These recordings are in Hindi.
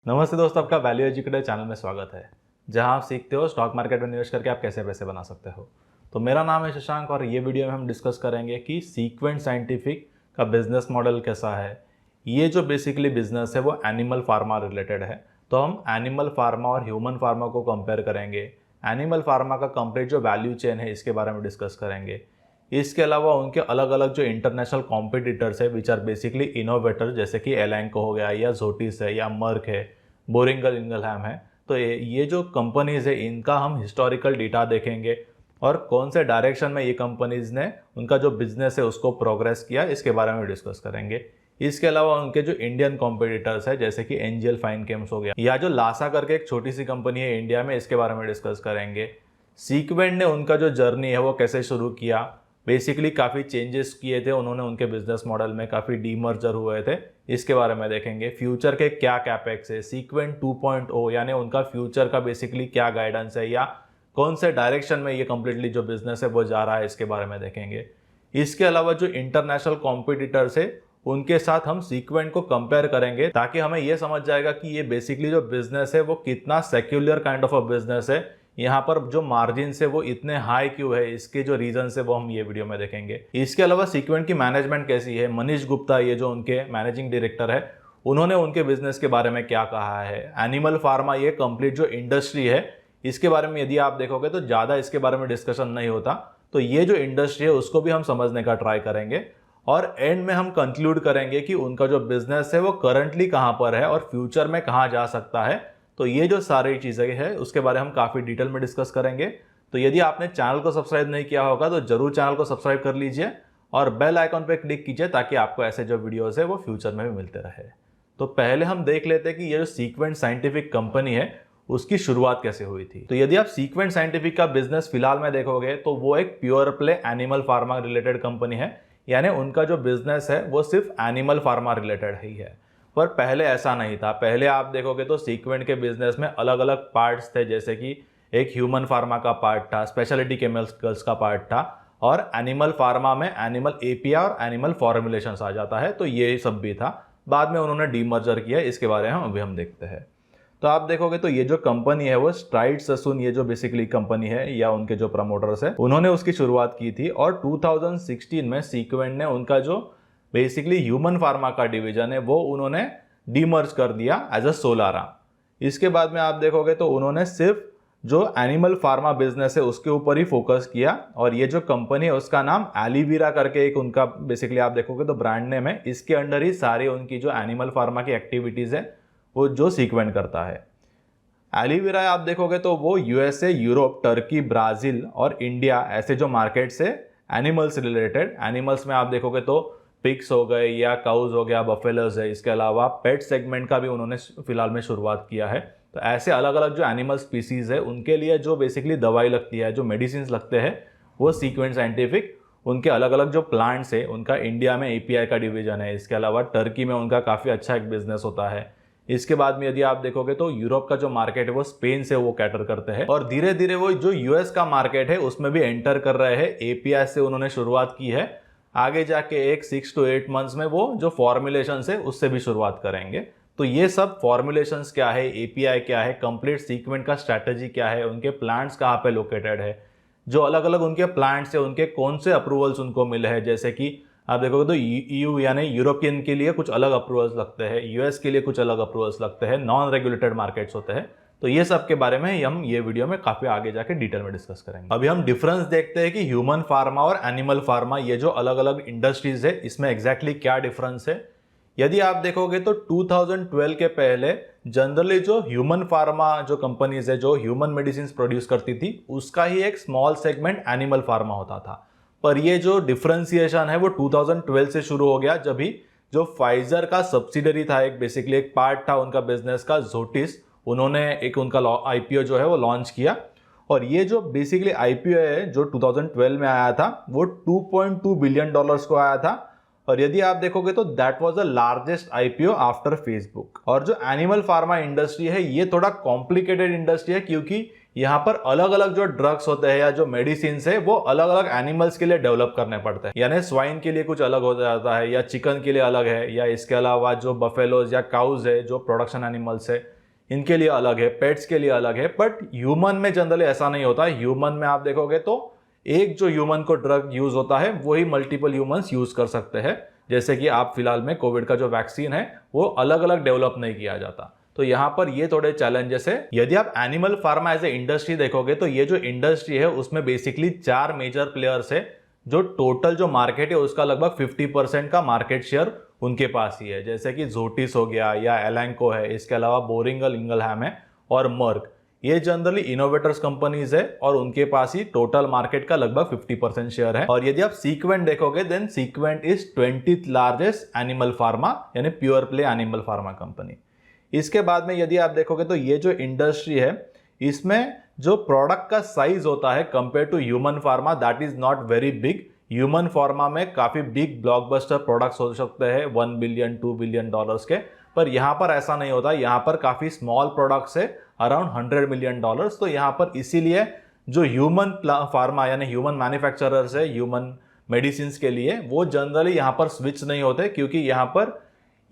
नमस्ते दोस्तों, आपका वैल्यू एजुकेटर चैनल में स्वागत है, जहां आप सीखते हो स्टॉक मार्केट में निवेश करके आप कैसे पैसे बना सकते हो। तो मेरा नाम है शशांक और ये वीडियो में हम डिस्कस करेंगे कि सीक्वेंट साइंटिफिक का बिजनेस मॉडल कैसा है। ये जो बेसिकली बिजनेस है वो एनिमल फार्मा रिलेटेड है। तो हम एनिमल फार्मा और ह्यूमन फार्मा को कंपेयर करेंगे। एनिमल फार्मा का कंप्लीट जो वैल्यू चेन है इसके बारे में डिस्कस करेंगे। इसके अलावा उनके अलग अलग जो इंटरनेशनल कॉम्पिटिटर्स है विच आर बेसिकली इनोवेटर, जैसे कि एलैंको हो गया या जोटिस है या मर्क है, बोरिंगर इंगलहैम है। तो ये जो कंपनीज है इनका हम हिस्टोरिकल डेटा देखेंगे और कौन से डायरेक्शन में ये कंपनीज ने उनका जो बिजनेस है उसको प्रोग्रेस किया, इसके बारे में डिस्कस करेंगे। इसके अलावा उनके जो इंडियन कॉम्पिटिटर्स है जैसे कि एनजीएल फाइन केम्स हो गया या जो लासा करके एक छोटी सी कंपनी है इंडिया में, इसके बारे में डिस्कस करेंगे। सीक्वेंट ने उनका जो जर्नी है वो कैसे शुरू किया, बेसिकली काफ़ी चेंजेस किए थे उन्होंने उनके बिजनेस मॉडल में, काफ़ी डीमर्जर हुए थे, इसके बारे में देखेंगे। फ्यूचर के क्या कैपेक्स है, सीक्वेंट 2.0 यानी उनका फ्यूचर का बेसिकली क्या गाइडेंस है या कौन से डायरेक्शन में ये कम्प्लीटली जो बिजनेस है वो जा रहा है, इसके बारे में देखेंगे। इसके अलावा जो इंटरनेशनल कॉम्पिटिटर्स है उनके साथ हम सीक्वेंट को कंपेयर करेंगे ताकि हमें यह समझ जाएगा कि ये बेसिकली जो बिजनेस है वो कितना secular kind of a business है। यहाँ पर जो मार्जिन है वो इतने हाई क्यों है, इसके जो रीजन है वो हम ये वीडियो में देखेंगे। इसके अलावा सीक्वेंट की मैनेजमेंट कैसी है, मनीष गुप्ता ये जो उनके मैनेजिंग डायरेक्टर है उन्होंने उनके बिजनेस के बारे में क्या कहा है। एनिमल फार्मा ये कंप्लीट जो इंडस्ट्री है इसके बारे में यदि आप देखोगे तो ज़्यादा इसके बारे में डिस्कशन नहीं होता। तो ये जो इंडस्ट्री है उसको भी हम समझने का ट्राई करेंगे और एंड में हम कंक्लूड करेंगे कि उनका जो बिजनेस है वो करंटली कहाँ पर है और फ्यूचर में कहाँ जा सकता है। तो ये जो सारी चीज़ें हैं उसके बारे में हम काफ़ी डिटेल में डिस्कस करेंगे। तो यदि आपने चैनल को सब्सक्राइब नहीं किया होगा तो जरूर चैनल को सब्सक्राइब कर लीजिए और बेल आइकॉन पर क्लिक कीजिए ताकि आपको ऐसे जो वीडियोस है वो फ्यूचर में भी मिलते रहे। तो पहले हम देख लेते हैं कि ये जो सीक्वेंट साइंटिफिक कंपनी है उसकी शुरुआत कैसे हुई थी। तो यदि आप सीक्वेंट साइंटिफिक का बिजनेस फिलहाल में देखोगे तो वो एक pure play animal pharma related company है, यानी उनका जो बिजनेस है वो सिर्फ एनिमल फार्मा रिलेटेड ही है। पर पहले ऐसा नहीं था। पहले आप देखोगे तो सीक्वेंट के बिजनेस में अलग अलग पार्ट्स थे, जैसे कि एक ह्यूमन फार्मा का पार्ट था, स्पेशलिटी केमिकल्स का पार्ट था और एनिमल फार्मा में एनिमल एपीआई और एनिमल फॉर्मुलेशंस आ जाता है। तो ये सब भी था, बाद में उन्होंने डीमर्जर किया, इसके बारे में अभी हम देखते हैं। तो आप देखोगे तो ये जो कंपनी है वो स्ट्राइड ससून, ये जो बेसिकली कंपनी है या उनके जो प्रमोटर्स है उन्होंने उसकी शुरुआत की थी और 2016 में सीक्वेंट ने उनका जो बेसिकली ह्यूमन फार्मा का डिवीजन है वो उन्होंने डीमर्ज कर दिया एज अ सोलारा। इसके बाद में आप देखोगे तो उन्होंने सिर्फ जो एनिमल फार्मा बिजनेस है उसके ऊपर ही फोकस किया और ये जो कंपनी है उसका नाम एलिवीरा करके एक उनका बेसिकली आप देखोगे तो ब्रांड नेम है, इसके अंडर ही सारी उनकी जो एनिमल फार्मा की एक्टिविटीज है वो जो सीक्वेंट करता है। एलिवीरा आप देखोगे तो वो यूएसए, यूरोप, टर्की, ब्राजील और इंडिया ऐसे जो मार्केट से एनिमल्स रिलेटेड, एनिमल्स में आप देखोगे तो पिग्स हो गए या काउज हो गया, बफेलोज है, इसके अलावा पेट सेगमेंट का भी उन्होंने फिलहाल में शुरुआत किया है। तो ऐसे अलग अलग जो एनिमल स्पीसीज है उनके लिए जो बेसिकली दवाई लगती है, जो मेडिसिन लगते हैं, वो सीक्वेंट साइंटिफिक उनके अलग अलग जो प्लांट्स है उनका इंडिया में एपीआई का डिवीजन है। इसके अलावा टर्की में उनका काफ़ी अच्छा एक बिजनेस होता है। इसके बाद में यदि आप देखोगे तो यूरोप का जो मार्केट है वो स्पेन से वो कैटर करते हैं और धीरे धीरे वो जो यूएस का मार्केट है उसमें भी एंटर कर रहे हैं। एपीआई से उन्होंने शुरुआत की है, आगे जाके एक 6 to 8 मंथ्स में वो जो फॉर्मुलेशन है उससे भी शुरुआत करेंगे। तो ये सब फॉर्मुलेशंस क्या है, एपीआई क्या है, कंप्लीट सीक्वेंट का स्ट्रैटेजी क्या है, उनके प्लांट्स कहाँ पे लोकेटेड है, जो अलग अलग उनके प्लांट्स है उनके कौन से अप्रूवल्स उनको मिले हैं। जैसे कि आप देखोगे तो ईयू यानी यूरोपियन के लिए कुछ अलग अप्रूवल्स लगते हैं, यूएस के लिए कुछ अलग अप्रूवल्स लगते हैं, नॉन रेगुलेटेड मार्केट्स होते हैं। तो ये सब के बारे में हम ये वीडियो में काफी आगे जाके डिटेल में डिस्कस करेंगे। अभी हम डिफरेंस देखते हैं कि ह्यूमन फार्मा और एनिमल फार्मा ये जो अलग अलग इंडस्ट्रीज है इसमें एग्जैक्टली क्या डिफरेंस है। यदि आप देखोगे तो 2012 के पहले जनरली जो ह्यूमन फार्मा जो कंपनीज है जो ह्यूमन मेडिसिन प्रोड्यूस करती थी उसका ही एक स्मॉल सेगमेंट एनिमल फार्मा होता था। पर ये जो डिफरेंशिएशन है वो 2012 से शुरू हो गया, जब भी जो फाइजर का सब्सिडरी था, एक बेसिकली एक पार्ट था उनका बिजनेस का, जोटिस, उन्होंने एक उनका आईपीओ जो है वो लॉन्च किया। और ये जो बेसिकली आईपीओ है जो 2012 में आया था वो $2.2 बिलियन को आया था। और यदि आप देखोगे तो that was the largest IPO after Facebook. और जो एनिमल फार्मा इंडस्ट्री है ये थोड़ा कॉम्प्लिकेटेड इंडस्ट्री है क्योंकि यहाँ पर अलग अलग जो ड्रग्स होते हैं या जो मेडिसिन है वो अलग अलग एनिमल्स के लिए डेवलप करने पड़ते हैं। यानी स्वाइन के लिए कुछ अलग हो जाता है या चिकन के लिए अलग है, या इसके अलावा जो बफेलोज या काउज है जो प्रोडक्शन एनिमल्स है इनके लिए अलग है, पेट्स के लिए अलग है। बट ह्यूमन में जनरली ऐसा नहीं होता। ह्यूमन में आप देखोगे तो एक जो ह्यूमन को ड्रग यूज होता है वही मल्टीपल ह्यूमंस यूज कर सकते हैं। जैसे कि आप फिलहाल में कोविड का जो वैक्सीन है वो अलग अलग डेवलप नहीं किया जाता। तो यहाँ पर ये थोड़े चैलेंजेस है। यदि आप animal pharma as a industry देखोगे तो ये जो इंडस्ट्री है उसमें बेसिकली 4 मेजर प्लेयर्स है, जो टोटल जो मार्केट है उसका लगभग 50% का मार्केट शेयर उनके पास ही है। जैसे कि जोटिस हो गया या एलैंको है, इसके अलावा बोरिंगल इंगलहैम है और मर्क। ये जनरली इनोवेटर्स कंपनीज है और उनके पास ही टोटल मार्केट का लगभग 50% शेयर है। और यदि आप सीक्वेंट देखोगे then sequent is 20th largest animal pharma यानी pure play animal pharma company. इसके बाद में यदि आप देखोगे तो ये जो इंडस्ट्री है इसमें जो प्रोडक्ट का साइज होता है compare to human pharma that is not very big. Human pharma में काफी बिग ब्लॉकबस्टर प्रोडक्ट्स हो सकते हैं 1 बिलियन 2 बिलियन डॉलर्स के, पर यहाँ पर ऐसा नहीं होता। यहाँ पर काफी स्मॉल प्रोडक्ट्स है अराउंड 100 मिलियन डॉलर्स। तो यहाँ पर इसीलिए जो ह्यूमन फार्मा यानी ह्यूमन मैन्युफैक्चरर्स है ह्यूमन मेडिसिन के लिए वो जनरली यहाँ पर स्विच नहीं होते, क्योंकि यहाँ पर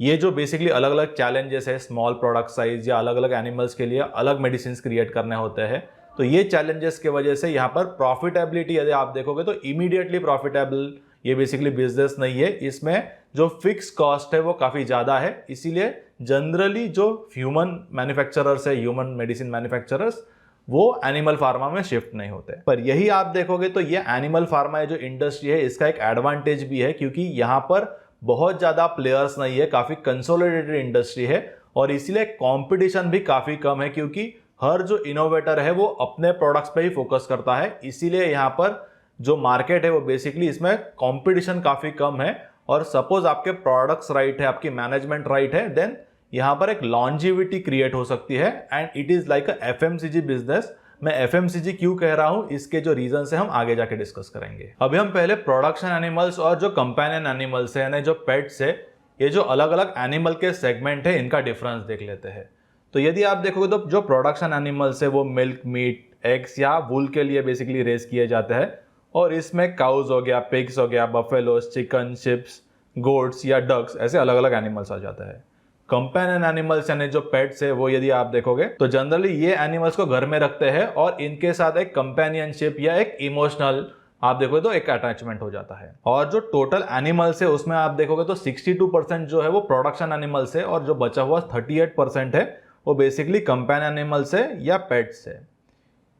ये जो बेसिकली अलग अलग चैलेंजेस है, स्मॉल प्रोडक्ट साइज या अलग अलग एनिमल्स के लिए अलग मेडिसिन क्रिएट करने होते हैं, तो ये चैलेंजेस की वजह से यहाँ पर प्रॉफिटेबिलिटी यदि आप देखोगे तो इमीडिएटली प्रॉफिटेबल ये बेसिकली बिजनेस नहीं है। इसमें जो फिक्स कॉस्ट है वो काफ़ी ज़्यादा है, इसीलिए जनरली जो ह्यूमन मैन्युफैक्चरर्स है ह्यूमन मेडिसिन मैन्युफैक्चरर्स वो एनिमल फार्मा में शिफ्ट नहीं होते। पर यही आप देखोगे तो ये एनिमल फार्मा जो इंडस्ट्री है इसका एक एडवांटेज भी है, क्योंकि यहाँ पर बहुत ज़्यादा प्लेयर्स नहीं है, काफ़ी कंसोलिडेटेड इंडस्ट्री है और इसीलिए कंपटीशन भी काफ़ी कम है, क्योंकि हर जो इनोवेटर है वो अपने प्रोडक्ट्स पे ही फोकस करता है। इसीलिए यहाँ पर जो मार्केट है वो बेसिकली इसमें कंपटीशन काफ़ी कम है। और सपोज आपके प्रोडक्ट्स राइट है, आपकी मैनेजमेंट राइट है, देन यहाँ पर एक लॉन्जिविटी क्रिएट हो सकती है and it is like a FMCG business. मैं एफएमसीजी क्यों कह रहा हूं इसके जो रीजन है हम आगे जाके डिस्कस करेंगे। अभी हम पहले प्रोडक्शन एनिमल्स और जो कंपेनियन एनिमल्स है यानी जो पेट्स है, ये जो अलग अलग एनिमल के सेगमेंट है इनका डिफरेंस देख लेते हैं। तो यदि आप देखोगे तो जो प्रोडक्शन एनिमल्स है वो मिल्क, मीट, एग्स या वूल के लिए बेसिकली रेस किए जाते हैं और इसमें काउज हो गया, पिग्स हो गया, बफेलोस, चिकन, शिप्स, गोट्स या डक्स ऐसे अलग अलग एनिमल्स आ जाते हैं। कंपेनियन एनिमल्स यानी जो पेट्स है वो यदि आप देखोगे तो जनरली ये एनिमल्स को घर में रखते हैं और इनके साथ एक कंपेनियनशिप या एक इमोशनल आप देखोगे तो एक अटैचमेंट हो जाता है। और जो टोटल एनिमल्स है उसमें आप देखोगे तो 62% जो है वो प्रोडक्शन एनिमल्स है और जो बचा हुआ 38% है वो बेसिकली कंपेनियन एनिमल्स है या पेट्स है।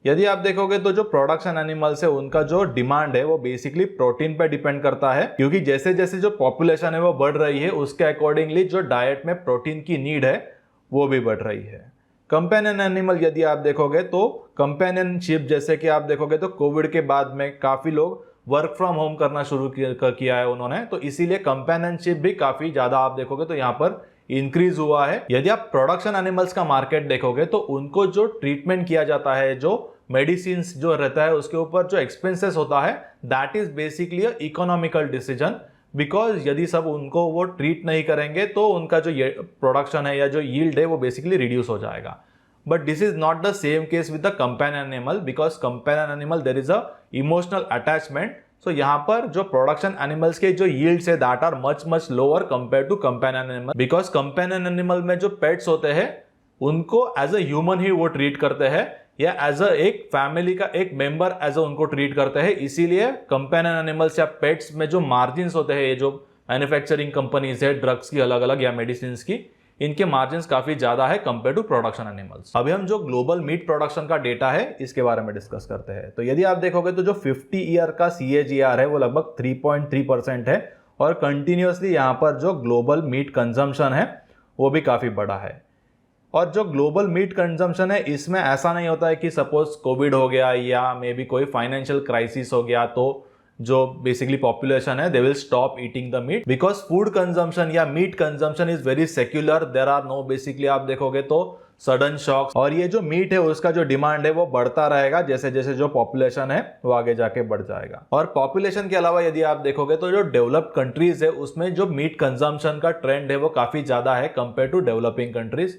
यदि आप देखोगे तो जो प्रोडक्शन एनिमल्स है उनका जो डिमांड है वो बेसिकली प्रोटीन पे डिपेंड करता है, क्योंकि जैसे जैसे जो पॉपुलेशन है वो बढ़ रही है उसके अकॉर्डिंगली जो डाइट में प्रोटीन की नीड है वो भी बढ़ रही है। कंपेनियन एनिमल यदि आप देखोगे तो कंपेनियनशिप जैसे कि आप देखोगे तो कोविड के बाद में काफी लोग वर्क फ्रॉम होम करना शुरू किया है उन्होंने, तो इसीलिए कंपेनियनशिप भी काफी ज्यादा आप देखोगे तो यहाँ पर इंक्रीज हुआ है। यदि आप प्रोडक्शन एनिमल्स का मार्केट देखोगे तो उनको जो ट्रीटमेंट किया जाता है, जो मेडिसिन जो रहता है उसके ऊपर जो एक्सपेंसेस होता है that is basically a economical decision, because यदि सब उनको वो ट्रीट नहीं करेंगे तो उनका जो प्रोडक्शन है या जो यील्ड है वो बेसिकली रिड्यूस हो जाएगा। But this is not the same case with the companion animal, because companion animal there is a emotional attachment. So यहाँ पर जो प्रोडक्शन एनिमल्स के जो यील्ड्स है that are much much lower compare to companion animal, because companion animal में जो पेट्स होते हैं उनको एज अ ह्यूमन ही वो ट्रीट करते हैं या एज अ एक फैमिली का एक मेंबर एज अ उनको ट्रीट करते हैं। इसीलिए कंपेनियन एनिमल्स या पेट्स में जो मार्जिन होते हैं, ये जो मैन्युफैक्चरिंग कंपनीज है ड्रग्स की अलग अलग या मेडिसिन की, इनके मार्जिन काफी ज्यादा है कंपेयर टू प्रोडक्शन एनिमल्स। अभी हम जो ग्लोबल मीट प्रोडक्शन का डेटा है इसके बारे में डिस्कस करते हैं। तो यदि आप देखोगे तो जो 50 ईयर का CAGR है वो लगभग 3.3% है और कंटिन्यूअसली यहाँ पर जो ग्लोबल मीट कंजम्पशन है वो भी काफी बड़ा है। और जो ग्लोबल मीट कंजम्पशन है इसमें ऐसा नहीं होता है कि सपोज कोविड हो गया या मे बी कोई फाइनेंशियल क्राइसिस हो गया तो जो बेसिकली पॉपुलेशन है they will stop eating the meat, because food consumption या meat consumption is very secular. There are no basically आप देखोगे तो सडन शॉक्स, और ये जो मीट है उसका जो डिमांड है वो बढ़ता रहेगा जैसे जैसे जो पॉपुलेशन है वो आगे जाके बढ़ जाएगा। और पॉपुलेशन के अलावा यदि आप देखोगे तो जो डेवलप्ड कंट्रीज है उसमें जो मीट कंजम्पशन का ट्रेंड है वो काफी ज्यादा है कंपेयर टू डेवलपिंग कंट्रीज।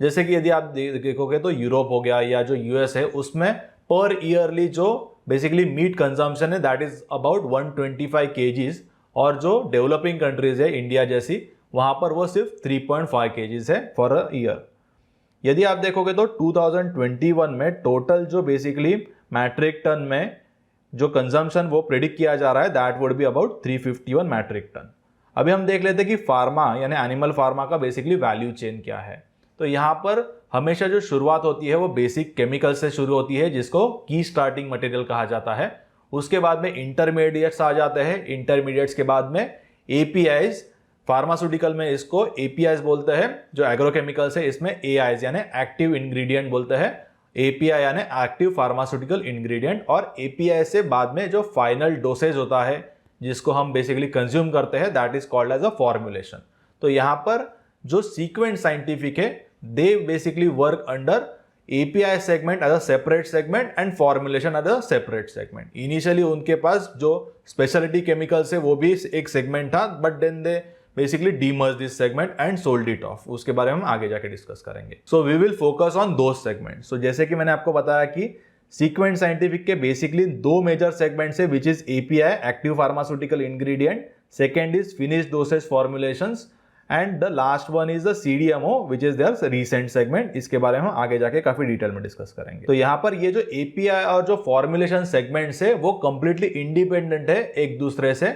जैसे कि यदि आप देखोगे तो यूरोप हो गया या जो यूएस है, उसमें पर ईयरली जो बेसिकली मीट कंजम्पशन है दैट इज अबाउट 125 kgs, और जो डेवलपिंग कंट्रीज है इंडिया जैसी, वहां पर वो सिर्फ 3.5 kgs है फॉर अ ईयर। यदि आप देखोगे तो 2021 में टोटल जो बेसिकली मैट्रिक टन में जो कंजम्पशन वो प्रिडिक्ट किया जा रहा है that would be about 351 metric ton. अभी हम देख लेते हैं कि फार्मा यानी एनिमल फार्मा का बेसिकली वैल्यू चेन क्या है। तो यहाँ पर हमेशा जो शुरुआत होती है वो बेसिक केमिकल से शुरू होती है, जिसको की स्टार्टिंग मटेरियल कहा जाता है। उसके बाद में इंटरमीडिएट्स आ जाते हैं, इंटरमीडिएट्स के बाद में एपीआईज, फार्मास्यूटिकल में इसको एपीआईज बोलते हैं। जो एग्रोकेमिकल्स है इसमें एआईज यानी एक्टिव इंग्रेडिएंट बोलते हैं, एपीआई यानी एक्टिव फार्मास्यूटिकल इंग्रेडिएंट। और एपीआई से बाद में जो फाइनल डोसेज होता है जिसको हम बेसिकली कंज्यूम करते हैं that is called as a formulation. तो यहाँ पर जो सीक्वेंट साइंटिफिक है they basically work under API segment as a separate segment and formulation as a separate segment. Initially उनके पास जो specialty chemicals है वो भी एक segment था, but then they basically demerged this segment and sold it off. उसके बारे में हम आगे जाके डिस्कस करेंगे। So we will focus on those segments. So जैसे कि मैंने आपको बताया कि सीक्वेंट साइंटिफिक के बेसिकली दो मेजर सेगमेंट्स है, which is API active pharmaceutical ingredient, second is finished dosage formulations, and the last one is the CDMO which is their recent segment. इसके बारे में हम आगे जाके काफी डिटेल में डिस्कस करेंगे। तो यहाँ पर ये जो API और जो फॉर्मुलेशन सेगमेंट्स है वो कंप्लीटली इंडिपेंडेंट है एक दूसरे से।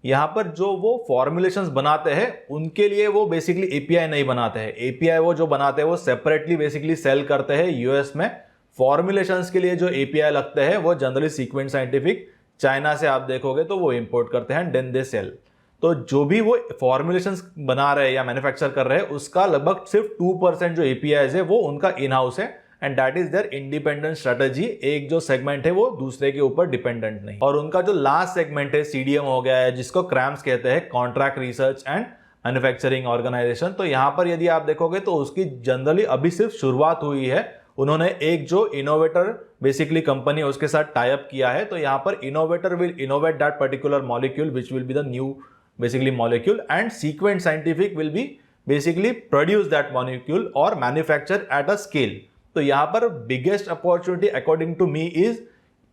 यहाँ पर जो वो फॉर्मुलेशंस बनाते हैं उनके लिए वो बेसिकली API नहीं बनाते हैं, API वो जो बनाते हैं वो सेपरेटली बेसिकली सेल करते हैं यूएस में। फॉर्मुलेशंस के लिए जो API लगते हैं वो जनरली सीक्वेंट साइंटिफिक चाइना से आप देखोगे तो वो इंपोर्ट करते हैं, देन दे सेल। तो जो भी वो फॉर्मुलेशंस बना रहे हैं या मैन्युफैक्चर कर रहे हैं उसका लगभग सिर्फ 2% जो APIs है वो उनका इन हाउस है, and that is their independent strategy. एक जो सेगमेंट है वो दूसरे के ऊपर डिपेंडेंट नहीं। और उनका जो लास्ट सेगमेंट है CDMO हो गया है, जिसको क्रैम्स कहते हैं, contract research and manufacturing organisation. तो यहाँ पर यदि आप देखोगे तो उसकी जनरली अभी सिर्फ शुरुआत हुई है। उन्होंने एक जो इनोवेटर बेसिकली कंपनी उसके साथ टाई अप किया है। तो यहाँ पर innovator will innovate that particular molecule which will be the new basically molecule, and Sequent Scientific will be basically produce that molecule or manufacture at a scale. तो यहाँ पर biggest opportunity according to me is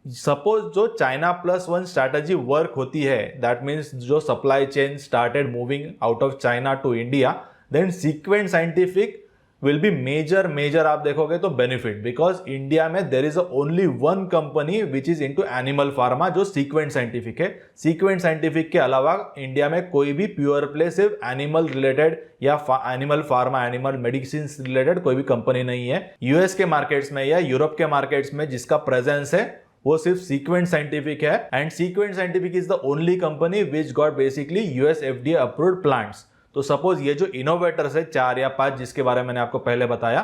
suppose जो China plus one strategy work होती है, that means जो supply chain started moving out of China to India, then Sequent Scientific will be major आप देखोगे तो benefit, because इंडिया में there is only one company which is into animal pharma जो Sequent Scientific है। Sequent Scientific के अलावा इंडिया में कोई भी प्योर प्ले सिर्फ एनिमल रिलेटेड या animal pharma animal medicine related कोई भी कंपनी नहीं है। यूएस के मार्केट्स में या यूरोप के मार्केट्स में जिसका प्रेजेंस है वो सिर्फ Sequent Scientific है, and Sequent Scientific is the only company which got basically US FDA approved plants. तो सपोज ये जो इनोवेटर्स है 4 या 5 जिसके बारे में मैंने आपको पहले बताया,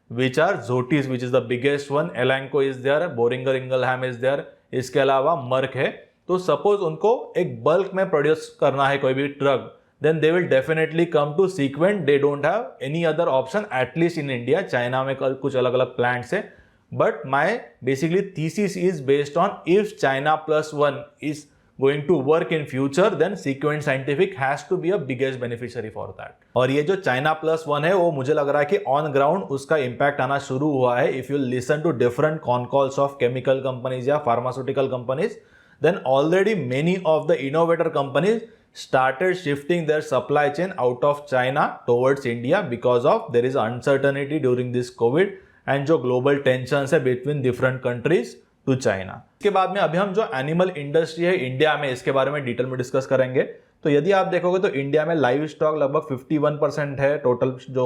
which are Zoetis which is the biggest one, Elanco is there, Boehringer Ingelheim is there, इसके अलावा मर्क है। तो सपोज उनको एक बल्क में प्रोड्यूस करना है कोई भी drug, then they will definitely come to Sequent। They don't have any other option at least in India. China में कुछ अलग अलग प्लांट्स है, but my basically thesis is based on if China plus one is going to work in future, then Sequent Scientific has to be a biggest beneficiary for that. और ये जो China plus one है वो मुझे लग रहा है कि on ground उसका impact आना शुरू हुआ है। If you listen to different con calls of chemical companies या pharmaceutical companies, then already many of the innovator companies started shifting their supply chain out of China towards India because of there is uncertainty during this COVID and जो global tensions है between different countries to China. इसके बाद में अभी हम जो एनिमल इंडस्ट्री है इंडिया में इसके बारे में डिटेल में डिस्कस करेंगे। तो यदि आप देखोगे तो इंडिया में लाइव स्टॉक लगभग 51% है टोटल जो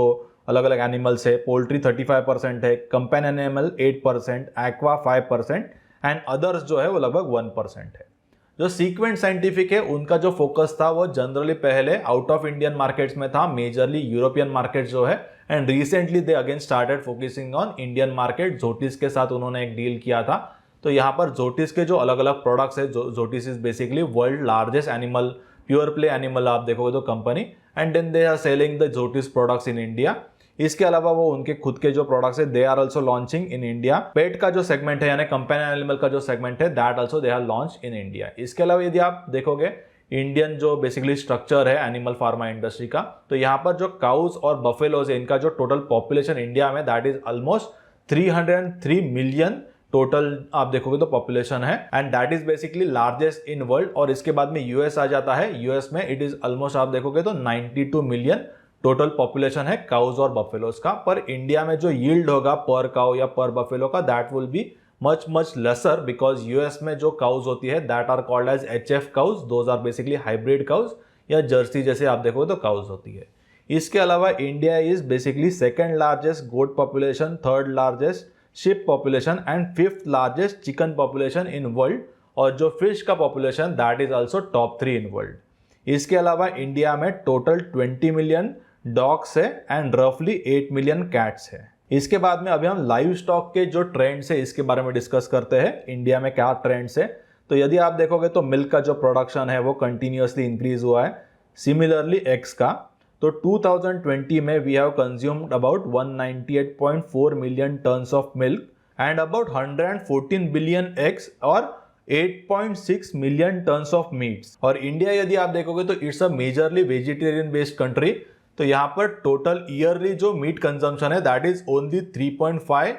अलग अलग एनिमल्स है, पोल्ट्री 35% है, companion animal 8%, aqua 5% and others जो है वो लगभग 1% है। जो Sequent Scientific है उनका जो फोकस था वो जनरली पहले आउट ऑफ इंडियन मार्केट्स में था, मेजरली यूरोपियन मार्केट जो है, and recently they again started focusing on Indian market. Zoetis के साथ उन्होंने एक डील किया था। तो यहाँ पर जोटिस के जो अलग अलग प्रोडक्ट्स है, जोटिस is basically world largest animal pure play animal आप देखोगे तो company, and then they are selling the Zoetis products in India. इसके अलावा वो उनके खुद के जो प्रोडक्ट्स है they are also launching in India. Pet का जो सेगमेंट है यानी कंपेनियन एनिमल का जो सेगमेंट है that also they are launch in India. इसके अलावा यदि आप देखोगे इंडियन जो बेसिकली स्ट्रक्चर है एनिमल फार्मा इंडस्ट्री का, तो यहाँ पर जो काउज और बफेलोज है इनका जो टोटल पॉपुलेशन इंडिया में that is almost 303 million total आप देखोगे तो पॉपुलेशन है, and that is basically largest in world. और इसके बाद में यूएस आ जाता है, यूएस में इट इज ऑलमोस्ट आप देखोगे तो 92 मिलियन टोटल पॉपुलेशन है काउज और बफेलोज का। पर इंडिया में जो यील्ड होगा पर काउ या पर बफेलो का that will be much lesser, because US में जो काउज होती है that are called as HF cows, those are basically hybrid cows या जर्सी जैसे आप देखोगे तो काउज होती है। इसके अलावा India is basically second largest goat population, third largest sheep population and fifth largest chicken population in world, और जो फिश का population that is also top 3 in world. इसके अलावा इंडिया में टोटल 20 मिलियन डॉग्स है एंड रफली 8 मिलियन कैट्स है। इसके बाद में अभी हम लाइव स्टॉक के जो ट्रेंड्स है इसके बारे में डिस्कस करते हैं, इंडिया में क्या ट्रेंड्स है। तो यदि आप देखोगे तो मिल्क का जो प्रोडक्शन है वो कंटिन्यूअसली इंक्रीज हुआ है। सिमिलरली एग्स का, तो 2020 में we have consumed about 198.4 million tons of milk and about 114 billion eggs और 8.6 मिलियन टन्स ऑफ मीट्स। और इंडिया यदि आप देखोगे तो it's a majorly vegetarian based country, तो यहाँ पर टोटल ईयरली जो मीट कंजम्पशन है that is only 3.5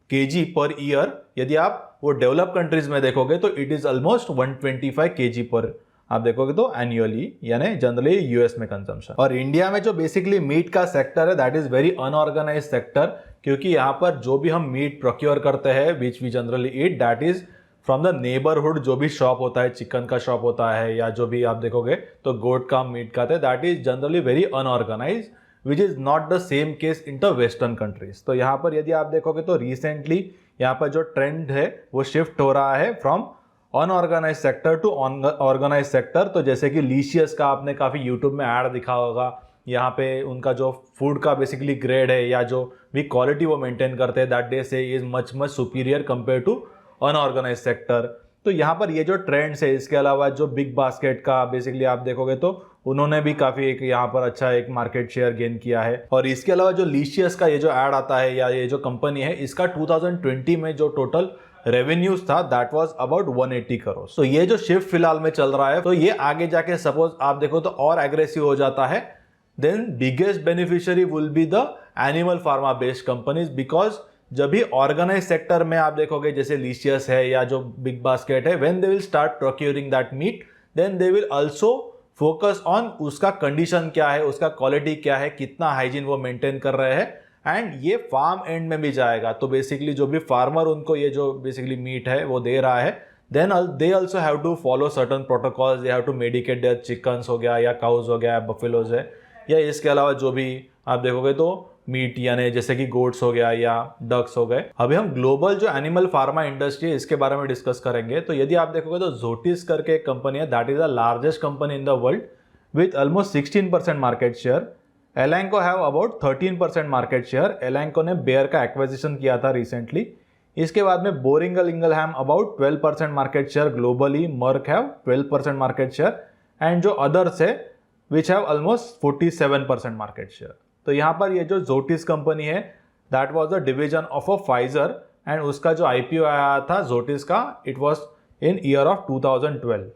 kg per year. यदि आप वो डेवलप कंट्रीज में देखोगे तो इट इज ऑलमोस्ट 125 kg पर आप देखोगे तो एनुअली, यानी जनरली यूएस में कंजम्पशन। और इंडिया में जो बेसिकली मीट का सेक्टर है that is very unorganise sector, क्योंकि यहाँ पर जो भी हम मीट प्रोक्योर करते हैं which we generally eat that is from the neighbourhood. जो भी शॉप होता है, चिकन का शॉप होता है या जो भी आप देखोगे तो गोट का मीट खाते हैं, that is generally very unorganise which is not the same case in the western countries. तो यहाँ पर यदि आप देखोगे तो रिसेंटली यहाँ पर जो ट्रेंड है वो शिफ्ट हो रहा है from unorganise sector to organise sector. तो जैसे कि लीशियस का आपने काफ़ी यूट्यूब में ऐड दिखा होगा, यहाँ पे उनका जो फूड का बेसिकली ग्रेड है या जो भी क्वालिटी वो मेंटेन करते हैं दैट डे से is much superior compare to unorganise sector. तो यहाँ पर ये जो ट्रेंड्स है, इसके अलावा जो बिग बास्केट का बेसिकली आप देखोगे तो उन्होंने भी काफ़ी एक यहाँ पर अच्छा एक मार्केट शेयर गेन किया है। और इसके अलावा जो लीशियस का ये जो ऐड आता है या ये जो कंपनी है इसका 2020 में जो टोटल रेवेन्यूज था दैट वाज अबाउट 180 करोड़। तो ये जो शिफ्ट फिलहाल में चल रहा है तो ये आगे जाके सपोज आप देखो तो और एग्रेसिव हो जाता है, then biggest beneficiary will be the animal pharma based companies, because जब भी ऑर्गेनाइज सेक्टर में आप देखोगे जैसे लीशियस है या जो बिग बास्केट है, when they will start procuring that meat then they will also focus on उसका कंडीशन क्या है, उसका क्वालिटी क्या है, कितना हाइजीन वो मेंटेन कर रहे हैं, एंड ये फार्म एंड में भी जाएगा। तो बेसिकली जो भी फार्मर उनको ये जो बेसिकली मीट है वो दे रहा है, then they also have to follow certain protocols, they have to medicate their chickens हो गया या काउज हो गया, बफेलोज है, या इसके अलावा जो भी आप देखोगे तो मीट यानी जैसे कि गोट्स हो गया या डक्स हो गए। अभी हम ग्लोबल जो एनिमल फार्मा इंडस्ट्री है इसके बारे में डिस्कस करेंगे। तो यदि आप देखोगे तो जोटिस करके एक कंपनी है that is the largest company in the world with almost 16% market share. Elanco have about 13% market share. Elanco ने बेयर का एक्विजिशन किया था रिसेंटली। इसके बाद में Boehringer Ingelheim about 12% market share globally. Merck have 12% market share and जो अदर्स है which have almost 47% market share. तो यहाँ पर ये जो जोटिस कंपनी है that was the division of a Pfizer and उसका जो आईपीओ आया था जोटिस का it was in year of 2012।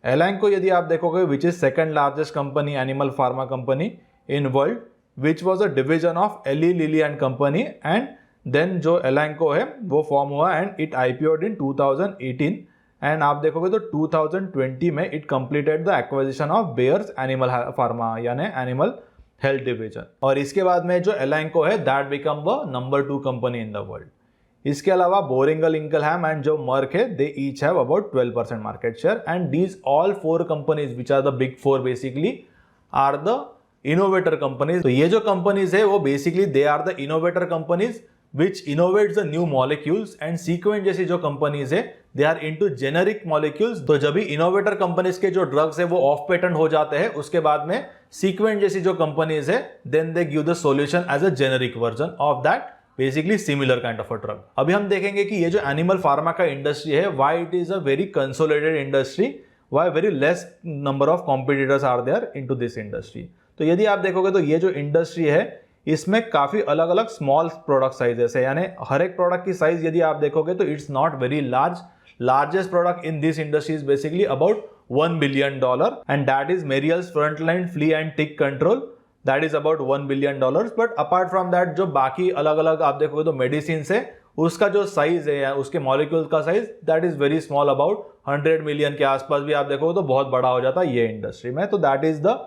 Elanco यदि आप देखोगे which is second largest company animal pharma company in world which was a division of Eli Lilly and company, and then जो एलैंको है वो फॉर्म हुआ and it IPO'd in 2018 and आप देखोगे तो 2020 में it completed the acquisition of Bayer's animal pharma यानी एनिमल हेल्थ डिवीजन। और इसके बाद में जो एलैंको है that become the number 2 company in the world. इसके अलावा बोरिंगल इंगलहैम एंड जो मर्क है they each have about 12% market share and these all 4 companies which are the big 4 basically are the innovator companies. तो ये जो कंपनीज है वो basically they are the innovator companies which innovates the new molecules, and Sequent जैसी जो कंपनीज है they are into generic molecules. तो जब भी इनोवेटर कंपनीज के जो ड्रग्स है वो ऑफ पेटेंट हो जाते हैं उसके बाद में सीक्वेंट जैसी जो कंपनीज है then they give the solution as a generic version of that basically similar kind of a drug. अभी हम देखेंगे कि ये जो एनिमल फार्मा का इंडस्ट्री है why it is a very consolidated industry, why very less number of competitors are there into this industry. तो यदि आप देखोगे तो ये जो इंडस्ट्री है इसमें काफी अलग अलग स्मॉल प्रोडक्ट साइजेस है, यानी हर एक प्रोडक्ट की साइज यदि आप देखोगे तो it's not very large. Largest product in this industry is basically about $1 billion, and that is Merial's frontline flea and tick control, that is about $1 billion. But apart from that जो बाकी अलग अलग आप देखोगे तो मेडिसिन है, उसका जो साइज है या उसके मॉलिक्यूल का size that is very small, about 100 million के आसपास भी आप देखोगे तो बहुत बड़ा हो जाता है ये इंडस्ट्री में. तो दैट इज द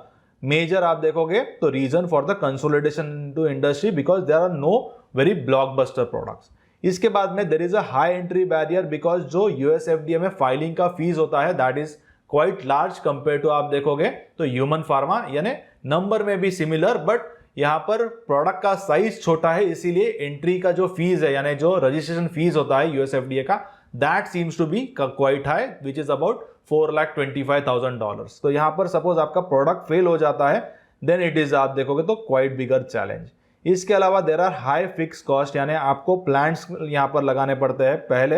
मेजर आप देखोगे तो reason for the consolidation to industry, because there are no very blockbuster products. इसके बाद में there is a high entry barrier, because जो यूएस एफडीए में फाइलिंग का फीस होता है that is quite large compare to आप देखोगे तो ह्यूमन फार्मा, यानी नंबर में भी सिमिलर बट यहाँ पर प्रोडक्ट का साइज छोटा है, इसीलिए एंट्री का जो फीस है यानी जो रजिस्ट्रेशन फीस होता है यूएस एफडीए का, that seems to be quite high, which is about $4,25,000. तो यहाँ पर सपोज आपका प्रोडक्ट फेल हो जाता है देन इट इज आप देखोगे तो क्वाइट बिगर चैलेंज. इसके अलावा there are high fix cost, यानी आपको प्लांट्स यहाँ पर लगाने पड़ते हैं पहले,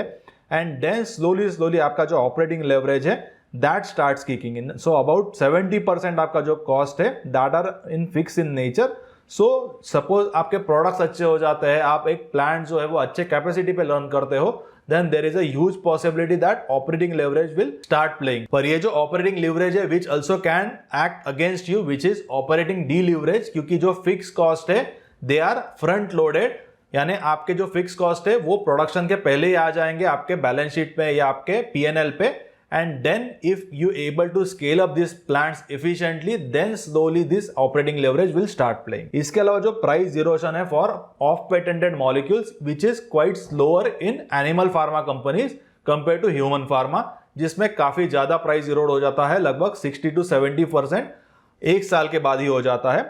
एंड देन स्लोली आपका जो ऑपरेटिंग लेवरेज है that starts kicking in. So about 70% आपका जो कॉस्ट है that are in fix in nature. So suppose आपके प्रोडक्ट्स अच्छे हो जाते हैं, आप एक प्लांट जो है वो अच्छे कैपेसिटी पे लर्न करते हो, then there is a huge possibility that operating leverage will start playing. पर ये जो operating leverage है which also can act against you, which is operating deleverage, क्योंकि जो fixed cost है they are front loaded, यानी आपके जो fixed cost है वो प्रोडक्शन के पहले ही आ जाएंगे आपके बैलेंस शीट पे या आपके P&L पे, and then if you able to scale up these plants efficiently, then slowly this operating leverage will start playing. इसके अलावा जो price erosion है for off patented molecules which is quite slower in animal pharma companies compared to human pharma, जिसमें काफी ज्यादा प्राइस इरोड हो जाता है, लगभग 60 to 70% एक साल के बाद ही हो जाता है,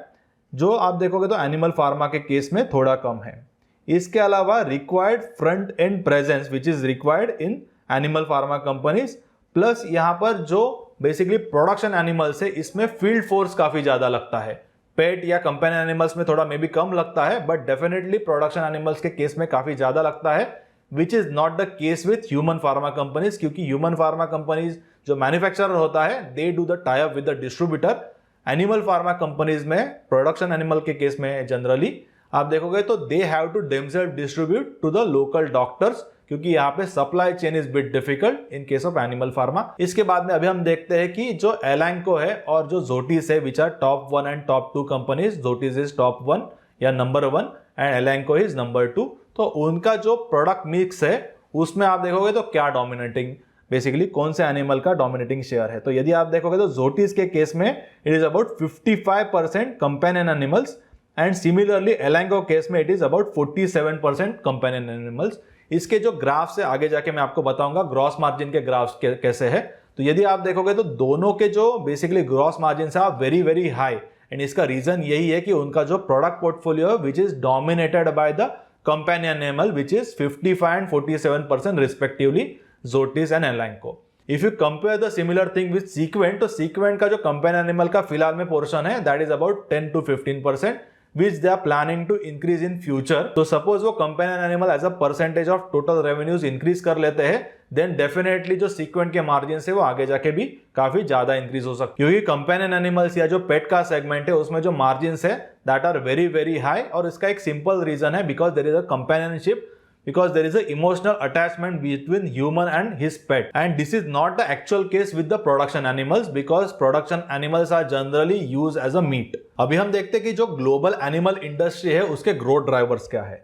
जो आप देखोगे तो एनिमल फार्मा के केस में थोड़ा कम है. इसके अलावा required front end presence which is required in animal pharma companies, plus यहाँ पर जो बेसिकली प्रोडक्शन एनिमल्स है इसमें फील्ड फोर्स काफी ज्यादा लगता है. पेट या कंपेनियन एनिमल्स में थोड़ा मे बी कम लगता है, बट डेफिनेटली प्रोडक्शन एनिमल्स के केस में काफी ज्यादा लगता है, which is not the case with human pharma companies, क्योंकि ह्यूमन फार्मा कंपनीज जो मैन्युफैक्चरर होता है they do the tie up with the distributor. Animal pharma companies में प्रोडक्शन एनिमल के केस में जनरली आप देखोगे तो they have to themselves distribute to the local doctors, क्योंकि यहाँ पे supply chain is bit difficult in case of animal pharma. इसके बाद में अभी हम देखते हैं कि जो एलैंको है और जो जोटिस है which are top 1 and top 2 companies. Zoetis is top 1 या number 1 and Elanco is number 2. तो उनका जो प्रोडक्ट मिक्स है उसमें आप देखोगे तो क्या डोमिनेटिंग, बेसिकली कौन से एनिमल का डोमिनेटिंग शेयर है. तो यदि आप देखोगे तो जोटिस के केस में it is about 55% companion animals, and similarly Elanco case में it is about 47% companion animals. इसके जो ग्राफ्स है आगे जाके मैं आपको बताऊंगा ग्रॉस मार्जिन के ग्राफ्स कैसे है. तो यदि आप देखोगे तो दोनों के जो बेसिकली ग्रॉस मार्जिन है वेरी वेरी हाई, एंड इसका रीजन यही है कि उनका जो प्रोडक्ट पोर्टफोलियो है which is dominated by the companion animal which is 55 and 47% respectively, Zoetis and Elanco. If you compare the similar thing with Sequent, तो सीक्वेंट का जो कंपेनियन एनिमल का फिलहाल में पोर्शन है that is about 10 to 15% which they are planning to increase in future. तो सपोज वो companion animal as a percentage of total revenues increase कर लेते हैं, देन डेफिनेटली जो सीक्वेंट के मार्जिन है वो आगे जाके भी काफी ज्यादा इंक्रीज हो सकती है, क्योंकि कंपेनियन एनिमल्स या जो पेट का सेगमेंट है उसमें जो मार्जिन है that are very very high. और इसका एक सिंपल रीजन है, because there is a companionship, because there is an emotional attachment between human and his pet, and this is not the actual case with the production animals, because production animals are generally used as a meat. अभी हम देखते हैं कि जो ग्लोबल एनिमल इंडस्ट्री है उसके ग्रोथ ड्राइवर्स क्या है.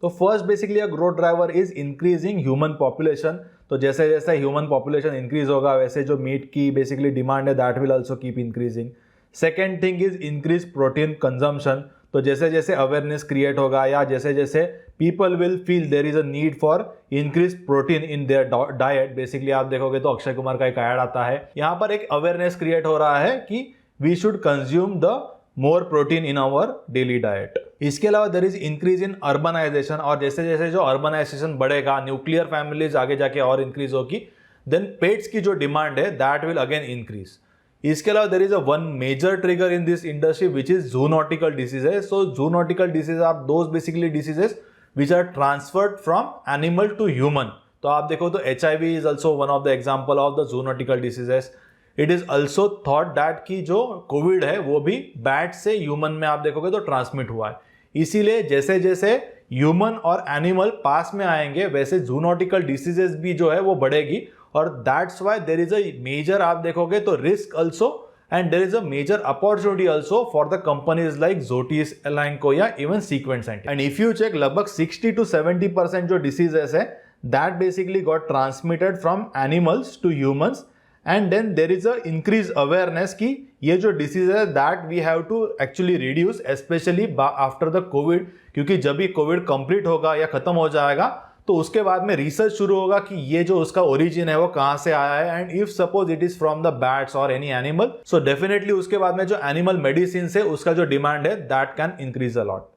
तो first basically growth driver is increasing human population. तो जैसे जैसे ह्यूमन पॉपुलेशन इंक्रीज होगा वैसे जो मीट की बेसिकली डिमांड है that will also keep increasing. Second thing is increase protein consumption. तो जैसे जैसे अवेयरनेस क्रिएट होगा या जैसे जैसे people will feel there is a need for increase protein in their diet, basically आप देखोगे तो अक्षय कुमार का एक ऐड आता है, यहाँ पर एक अवेयरनेस क्रिएट हो रहा है कि we should consume the more protein in our daily diet. इसके अलावा there is increase in urbanisation, और जैसे जैसे जो अर्बनाइजेशन बढ़ेगा, न्यूक्लियर फैमिलीज आगे जाके और इंक्रीज होगी, देन पेट्स की जो डिमांड है दैट विल अगेन इंक्रीज. इसके अलावा there is a one major trigger in this industry which is zoonotical diseases. So zoonotical disease are those basically diseases which are transferred from animal to human. तो आप देखो तो HIV is also one of the example of the zoonotical diseases. It is also thought that कि जो कोविड है वो भी बैट से ह्यूमन में आप देखोगे तो ट्रांसमिट हुआ है. इसीलिए जैसे जैसे ह्यूमन और एनिमल पास में आएंगे वैसे जूनोटिकल डिसीजेस भी जो है वो बढ़ेगी, और that's why there is a major, आप देखोगे तो risk also and there is a major opportunity also for the companies like Zoetis, Elanco या even Sequent scientific. And if you check लगभग 60 to 70% जो डिसीजेस है that basically got transmitted from animals to humans, and then there is a increase awareness कि ये जो डिसीज है that we have to actually reduce, specially after the Covid, क्योंकि जब भी कोविड कंप्लीट होगा या खत्म हो जाएगा तो उसके बाद में रिसर्च शुरू होगा कि ये जो उसका ओरिजिन है वो कहां से आया है, and if suppose it is from the bats और एनी एनिमल, सो डेफिनेटली उसके बाद में जो एनिमल मेडिसिन है उसका जो डिमांड है that can increase a lot.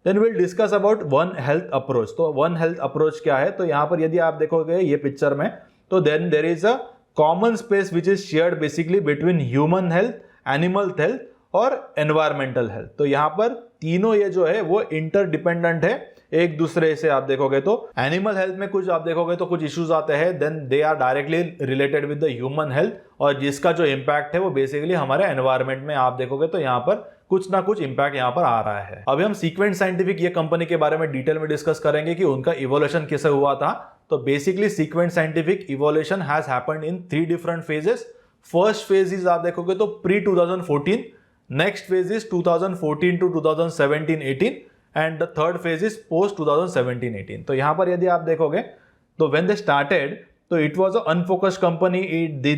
Then will discuss about one health approach. तो वन हेल्थ अप्रोच क्या है, तो यहां पर यदि आप देखोगे ये पिक्चर में, तो then there is a common space which is shared basically between human health, animal health और एनवायरमेंटल हेल्थ। तो यहां पर तीनों ये जो है वो इंटरडिपेंडेंट है एक दूसरे से। आप देखोगे तो एनिमल हेल्थ में कुछ आप देखोगे तो कुछ इश्यूज आते हैं, then they are directly related with the human health, और जिसका जो इम्पैक्ट है वो बेसिकली हमारे एनवायरमेंट में आप देखोगे तो यहाँ पर कुछ ना कुछ इम्पैक्ट यहाँ पर आ रहा है। अभी हम सीक्वेंट साइंटिफिक ये कंपनी के बारे में डिटेल में डिस्कस करेंगे कि उनका इवोल्यूशन कैसे हुआ था। तो basically sequent Scientific evolution has happened in 3 different phases. First phase is आप देखोगे तो pre 2014, next phase is 2014 to 2017-18 and the third phase is post 2017-18। तो यहां पर यदि आप देखोगे तो व्हेन दे स्टार्टेड तो it was a unfocused company,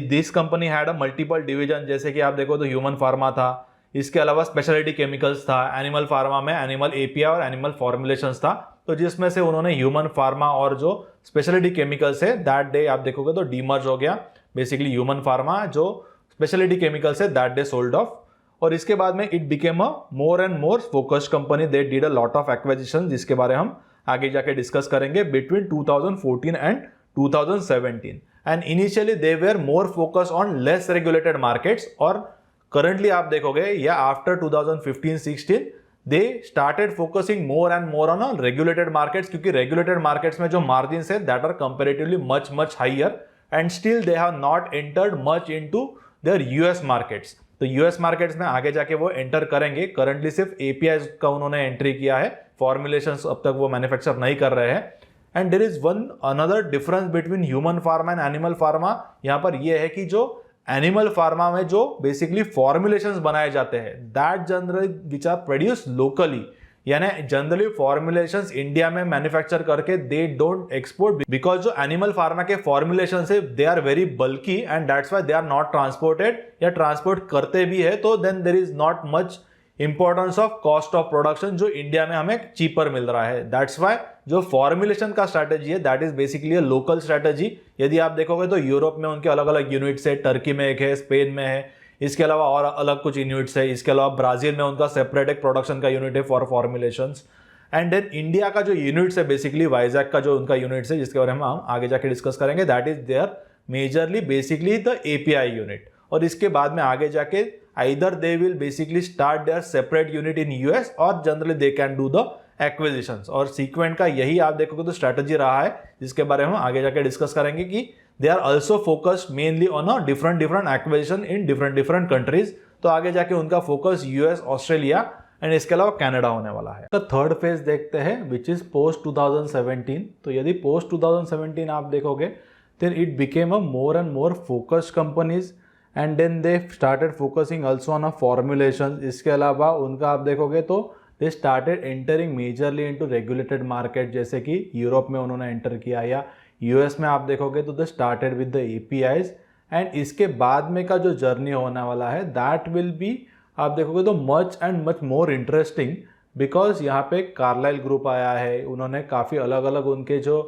this company had a multiple division, जैसे कि आप देखो तो ह्यूमन फार्मा था, इसके अलावा स्पेशलिटी केमिकल्स था, एनिमल फार्मा में एनिमल एपीआई और एनिमल फॉर्मुलेशंस था। तो जिसमें से उन्होंने ह्यूमन फार्मा और जो स्पेशलिटी केमिकल्स है दैट डे आप देखोगे तो डीमर्ज हो गया, बेसिकली ह्यूमन फार्मा जो स्पेशलिटी केमिकल्स है दैट डे सोल्ड ऑफ, और इसके बाद में it became a more and more focused company, they did a lot of acquisition, जिसके बारे हम आगे जाके डिस्कस करेंगे between 2014 and 2017। And initially they were more focus on less regulated markets, और करंटली आप देखोगे या after 2015-16 they started focusing more and more on regulated markets, क्योंकि रेगुलेटेड मार्केट्स में जो मार्जिन है that are comparatively much higher, and still they have not entered much into their US markets. तो यूएस मार्केट्स में आगे जाके वो एंटर करेंगे। करंटली सिर्फ एपीआई का उन्होंने एंट्री किया है, फॉर्मुलेशंस अब तक वो मैन्युफैक्चर नहीं कर रहे हैं। And there is one another difference between human pharma and animal pharma. यहाँ पर ये है कि जो एनिमल फार्मा में जो बेसिकली फॉर्मुलेशंस बनाए जाते हैं that generally which are produce locally, यानी जनरली फॉर्मुलेशंस इंडिया में मैन्युफैक्चर करके दे डोंट एक्सपोर्ट, बिकॉज जो एनिमल फार्मा के फॉर्मुलेशंस है they are very bulky and that's why they are not transported, या ट्रांसपोर्ट करते भी है तो then there is not much importance of cost of production जो इंडिया में हमें चीपर मिल रहा है। दैट्स व्हाई जो फॉर्मुलेशन का स्ट्रैटेजी है that is basically a local strategy. यदि आप देखोगे तो यूरोप में उनके अलग अलग यूनिट्स है, टर्की में एक है, स्पेन में है, इसके अलावा और अलग कुछ यूनिट्स है, इसके अलावा ब्राजील में उनका सेपरेट एक प्रोडक्शन का यूनिट है for formulations. And then India का जो यूनिट्स है बेसिकली वाइजैक का जो उनका यूनिट्स है जिसके बारे में हम आगे जाके डिस्कस करेंगे, that is their majorly basically the API unit. और इसके बाद में आगे जाके either they will basically start their separate unit in US और generally they can do the acquisitions। और सीक्वेंट का यही आप देखोगे तो स्ट्रैटेजी रहा है जिसके बारे में हम आगे जाके डिस्कस करेंगे कि they are also focused mainly on a different acquisition in different countries। तो आगे जाके उनका फोकस यूएस, ऑस्ट्रेलिया एंड इसके अलावा कनाडा होने वाला है। तो थर्ड फेज देखते हैं विच इज पोस्ट 2017। तो यदि पोस्ट 2017 आप देखोगे then it became a more and more focused companies and then they started focusing also on a formulations। इसके अलावा उनका आप देखोगे तो they started entering majorly into regulated market, जैसे कि यूरोप में उन्होंने एंटर किया या यूएस में आप देखोगे तो they started with the APIs। And इसके बाद में का जो जर्नी होने वाला है दैट विल बी आप देखोगे तो मच मोर इंटरेस्टिंग, बिकॉज यहाँ पे कार्लाइल ग्रुप आया है, उन्होंने काफ़ी अलग अलग उनके जो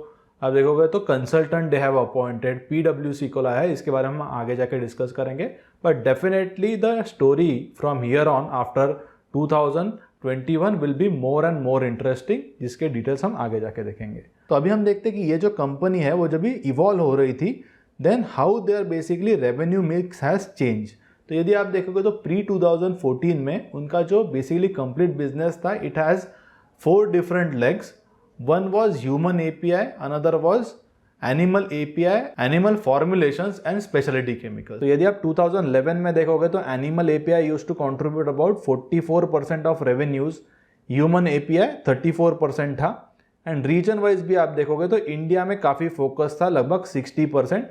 आप देखोगे तो कंसल्टेंट दे हैव अपॉइंटेड, पीडब्ल्यूसी को लाया है, इसके बारे में हम आगे जाके डिस्कस करेंगे। But definitely the story from here on after 2021 will be more and more interesting, जिसके डिटेल्स हम आगे जाके देखेंगे। तो अभी हम देखते हैं कि ये जो कंपनी है वो जब भी इवॉल्व हो रही थी then how their basically revenue mix has change. तो यदि आप देखोगे तो प्री 2014 में उनका जो बेसिकली कंप्लीट बिजनेस था it has 4 different legs. One was human API, another was animal API, animal formulations and specialty chemicals। तो यदि आप 2011 में देखोगे तो animal API used to contribute about 44% of revenues, human API 34% था। एंड रीजन वाइज भी आप देखोगे तो इंडिया में काफ़ी फोकस था, लगभग 60%,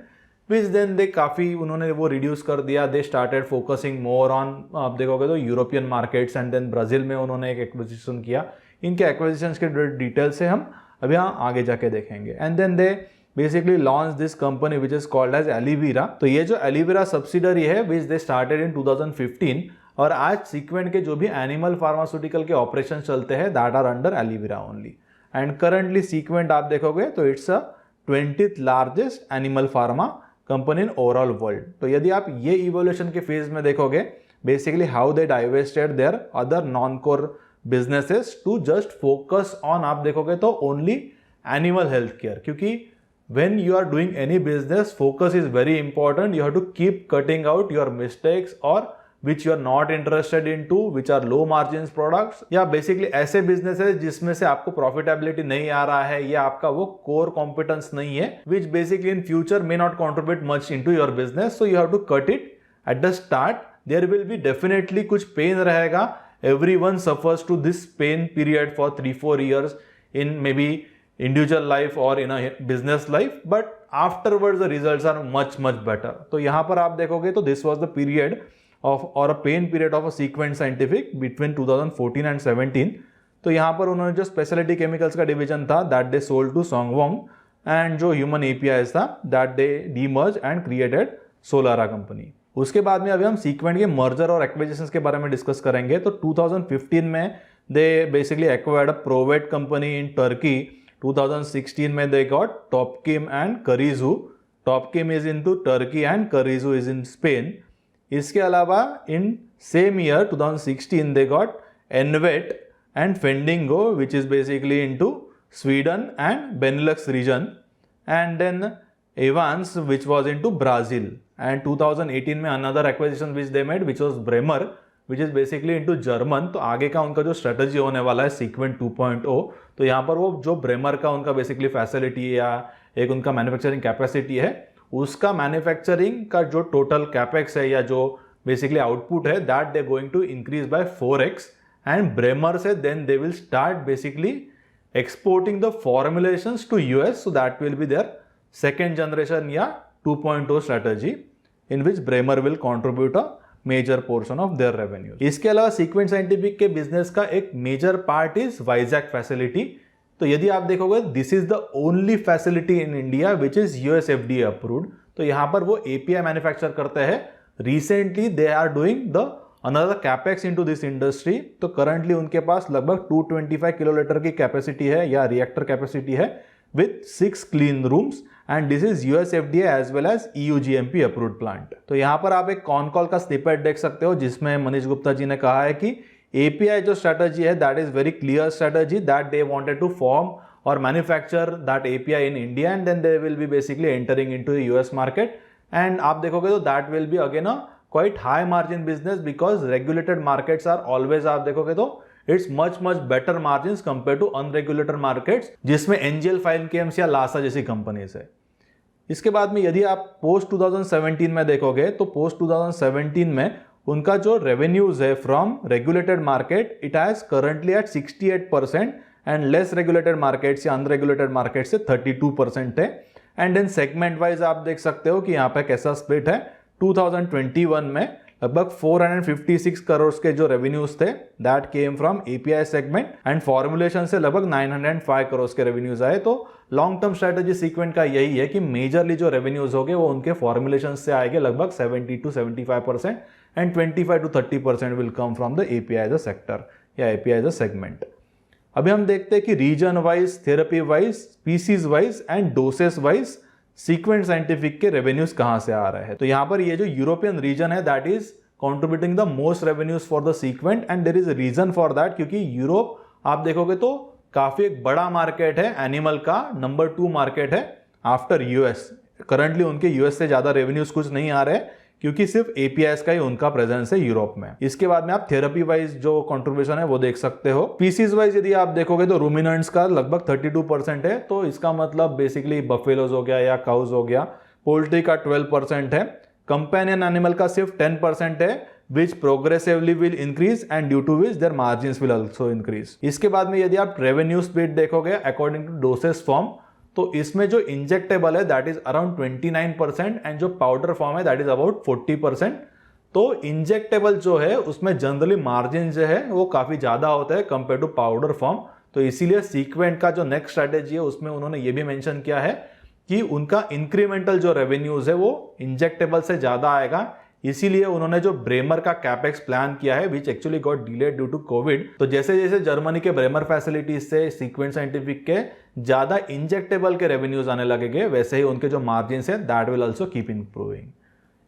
विच देन दे काफ़ी उन्होंने वो रिड्यूस कर दिया। They started focusing more on, आप देखोगे तो European markets, and then Brazil में उन्होंने एक एक्विजिशन किया। इनके एक्विजिशंस के डिटेल से हम अभी यहाँ आगे जाके देखेंगे। And then they basically launch this company which is called as Alivira. तो ये जो एलिवीरा सब्सिडरी है विच दे स्टार्टेड इन 2015, और आज सीक्वेंट के जो भी एनिमल फार्मास्यूटिकल के ऑपरेशन चलते हैं that are under Alivira only. And currently Sequent आप देखोगे तो it's a 20th largest animal pharma company in overall world. तो यदि आप ये इवोल्यूशन के फेज में देखोगे, basically how they divested their other non core businesses to just focus on, आप देखोगे तो ओनली एनिमल हेल्थ केयर, क्योंकि when you are doing any business, focus is very important. You have to keep cutting out your mistakes or which you are not interested into, which are low margins products, या basically ऐसे businesses जिसमें से आपको profitability नहीं आ रहा है या आपका वो core competence नहीं है, which basically in future may not contribute much into your business, so you have to cut it at the start. There will be definitely कुछ pain रहेगा. Everyone suffers to this pain period for 3-4 years in maybe individual life or in a business life, but afterwards the results are much better. तो यहाँ पर आप देखोगे तो this was the period of or a pain period of a Sequent Scientific between 2014 and 17. तो यहाँ पर उन्होंने जो स्पेशलिटी केमिकल्स का डिवीजन था that they sold to Sangwon, and जो ह्यूमन एपीआईज था that they demerge and created Solara company. उसके बाद में अभी हम सीक्वेंट के मर्जर और एक्विजिशंस के बारे में डिस्कस करेंगे। तो 2015 में they basically acquired a probate company in Turkey. 2016 में they got Topkim and Karizu. Topkim is into Turkey and Karizu is in Spain. इसके अलावा in same year 2016 they got Envet and Fendingo which is basically into Sweden and Benelux region, and then Evans which was into Brazil. And 2018 में another acquisition which they made which was Bremer which is basically into German. तो आगे का उनका जो स्ट्रेटजी होने वाला है सीक्वेंट 2.0, तो यहाँ पर वो जो ब्रेमर का उनका बेसिकली फैसिलिटी या एक उनका मैन्युफैक्चरिंग कैपेसिटी है, उसका मैन्युफैक्चरिंग का जो टोटल कैपेक्स है या जो बेसिकली आउटपुट है that they going to increase by 4x, and Bremer से then they will start basically exporting the formulations to US, so that will be their second generation या 2.0 strategy in which Bremer will contribute a major portion of their revenue. इसके अलावा सीक्वेंट साइंटिफिक के बिजनेस का एक major part is Vizag facility. तो यदि आप देखोगे this is the only facility in India which is US FDA approved. तो यहाँ पर वो एपीआई मैन्युफैक्चर करते हैं। Recently they are doing the another capex into this industry. तो करंटली उनके पास लगभग 225 किलोलीटर की कैपेसिटी है या रिएक्टर कैपेसिटी है with 6 clean rooms, and this is US FDA as well as EU GMP approved plant. तो यहाँ पर आप एक कॉन कॉल का स्निपेट देख सकते हो जिसमें मनीष गुप्ता जी ने कहा है कि एपीआई जो स्ट्रेटजी है that is very clear strategy that they wanted to form और manufacture that API in India, and then they will be basically entering into US market. And आप देखोगे तो that will be again a quite high margin business because regulated markets are always, आप देखोगे तो it's much better margin compare to unregulated markets जिसमें एनजीएल फाइनकेम्स या लासा जैसी कंपनीज है। इसके बाद में यदि आप पोस्ट 2017 में देखोगे तो पोस्ट 2017 में उनका जो रेवेन्यूज है from regulated market it has currently at 68%, and less regulated markets या अनरेगुलेटेड मार्केट से 32% है। एंड देन सेगमेंट वाइज आप देख सकते हो कि यहाँ पे कैसा स्प्लिट है। 2021 में लगभग 456 करोड़ के जो रेवेन्यूज थे that came from API segment, and formulation से लगभग 905 करोड़ के रेवेन्यूज आए। तो लॉन्ग टर्म स्ट्रेटेजी सीक्वेंट का यही है कि मेजरली जो रेवेन्यूज होंगे वो उनके फॉर्मुलेशन से आएंगे लगभग 70 to 75%, and 25 to 30% will come from the API as a sector या एपीआई एज अ सेगमेंट। अभी हम देखते हैं कि region wise, therapy wise, species wise and doses wise Sequent scientific के रेवेन्यूज कहां से आ रहे हैं। तो यहां पर ये जो यूरोपियन रीजन है that is contributing the most revenues for the Sequent, and there is a region for that क्योंकि यूरोप आप देखोगे तो काफी एक बड़ा मार्केट है, एनिमल का नंबर 2 मार्केट है आफ्टर यूएस। करंटली उनके यूएस से ज्यादा रेवेन्यूज कुछ नहीं आ रहे क्योंकि सिर्फ एपीआईएस का ही उनका प्रेजेंस है यूरोप में। इसके बाद में आप थेरेपी वाइज जो कंट्रीब्यूशन है वो देख सकते हो। स्पीसीज वाइज यदि आप देखोगे तो रूमिनेंट्स का लगभग 32% है, तो इसका मतलब बेसिकली बफेलोज हो गया या काउज हो गया। पोल्ट्री का 12% है। कंपेनियन एनिमल का सिर्फ 10% है which progressively will increase and due to which their margins will also increase. इसके बाद में यदि आप रेवेन्यू स्प्लिट देखोगे अकॉर्डिंग टू डोसेज फॉर्म, तो इसमें जो इंजेक्टेबल है दैट इज अराउंड 29% एंड जो पाउडर फॉर्म है दैट इज अबाउट 40%. तो इंजेक्टेबल जो है उसमें जनरली मार्जिन जो है वो काफी ज्यादा होता है कंपेयर टू पाउडर फॉर्म. तो इसीलिए सीक्वेंट का जो नेक्स्ट स्ट्रेटेजी है उसमें उन्होंने ये भी मेंशन किया है कि उनका इंक्रीमेंटल जो रेवेन्यूज है वो इंजेक्टेबल से ज्यादा आएगा. इसीलिए उन्होंने जो ब्रेमर का कैपेक्स प्लान किया है which actually got delayed due to COVID. तो जैसे जैसे जर्मनी के ब्रेमर फैसिलिटीज से सीक्वेंट साइंटिफिक के ज्यादा इंजेक्टेबल के रेवेन्यूज आने लगेंगे, वैसे ही उनके जो मार्जिन है that will also keep improving.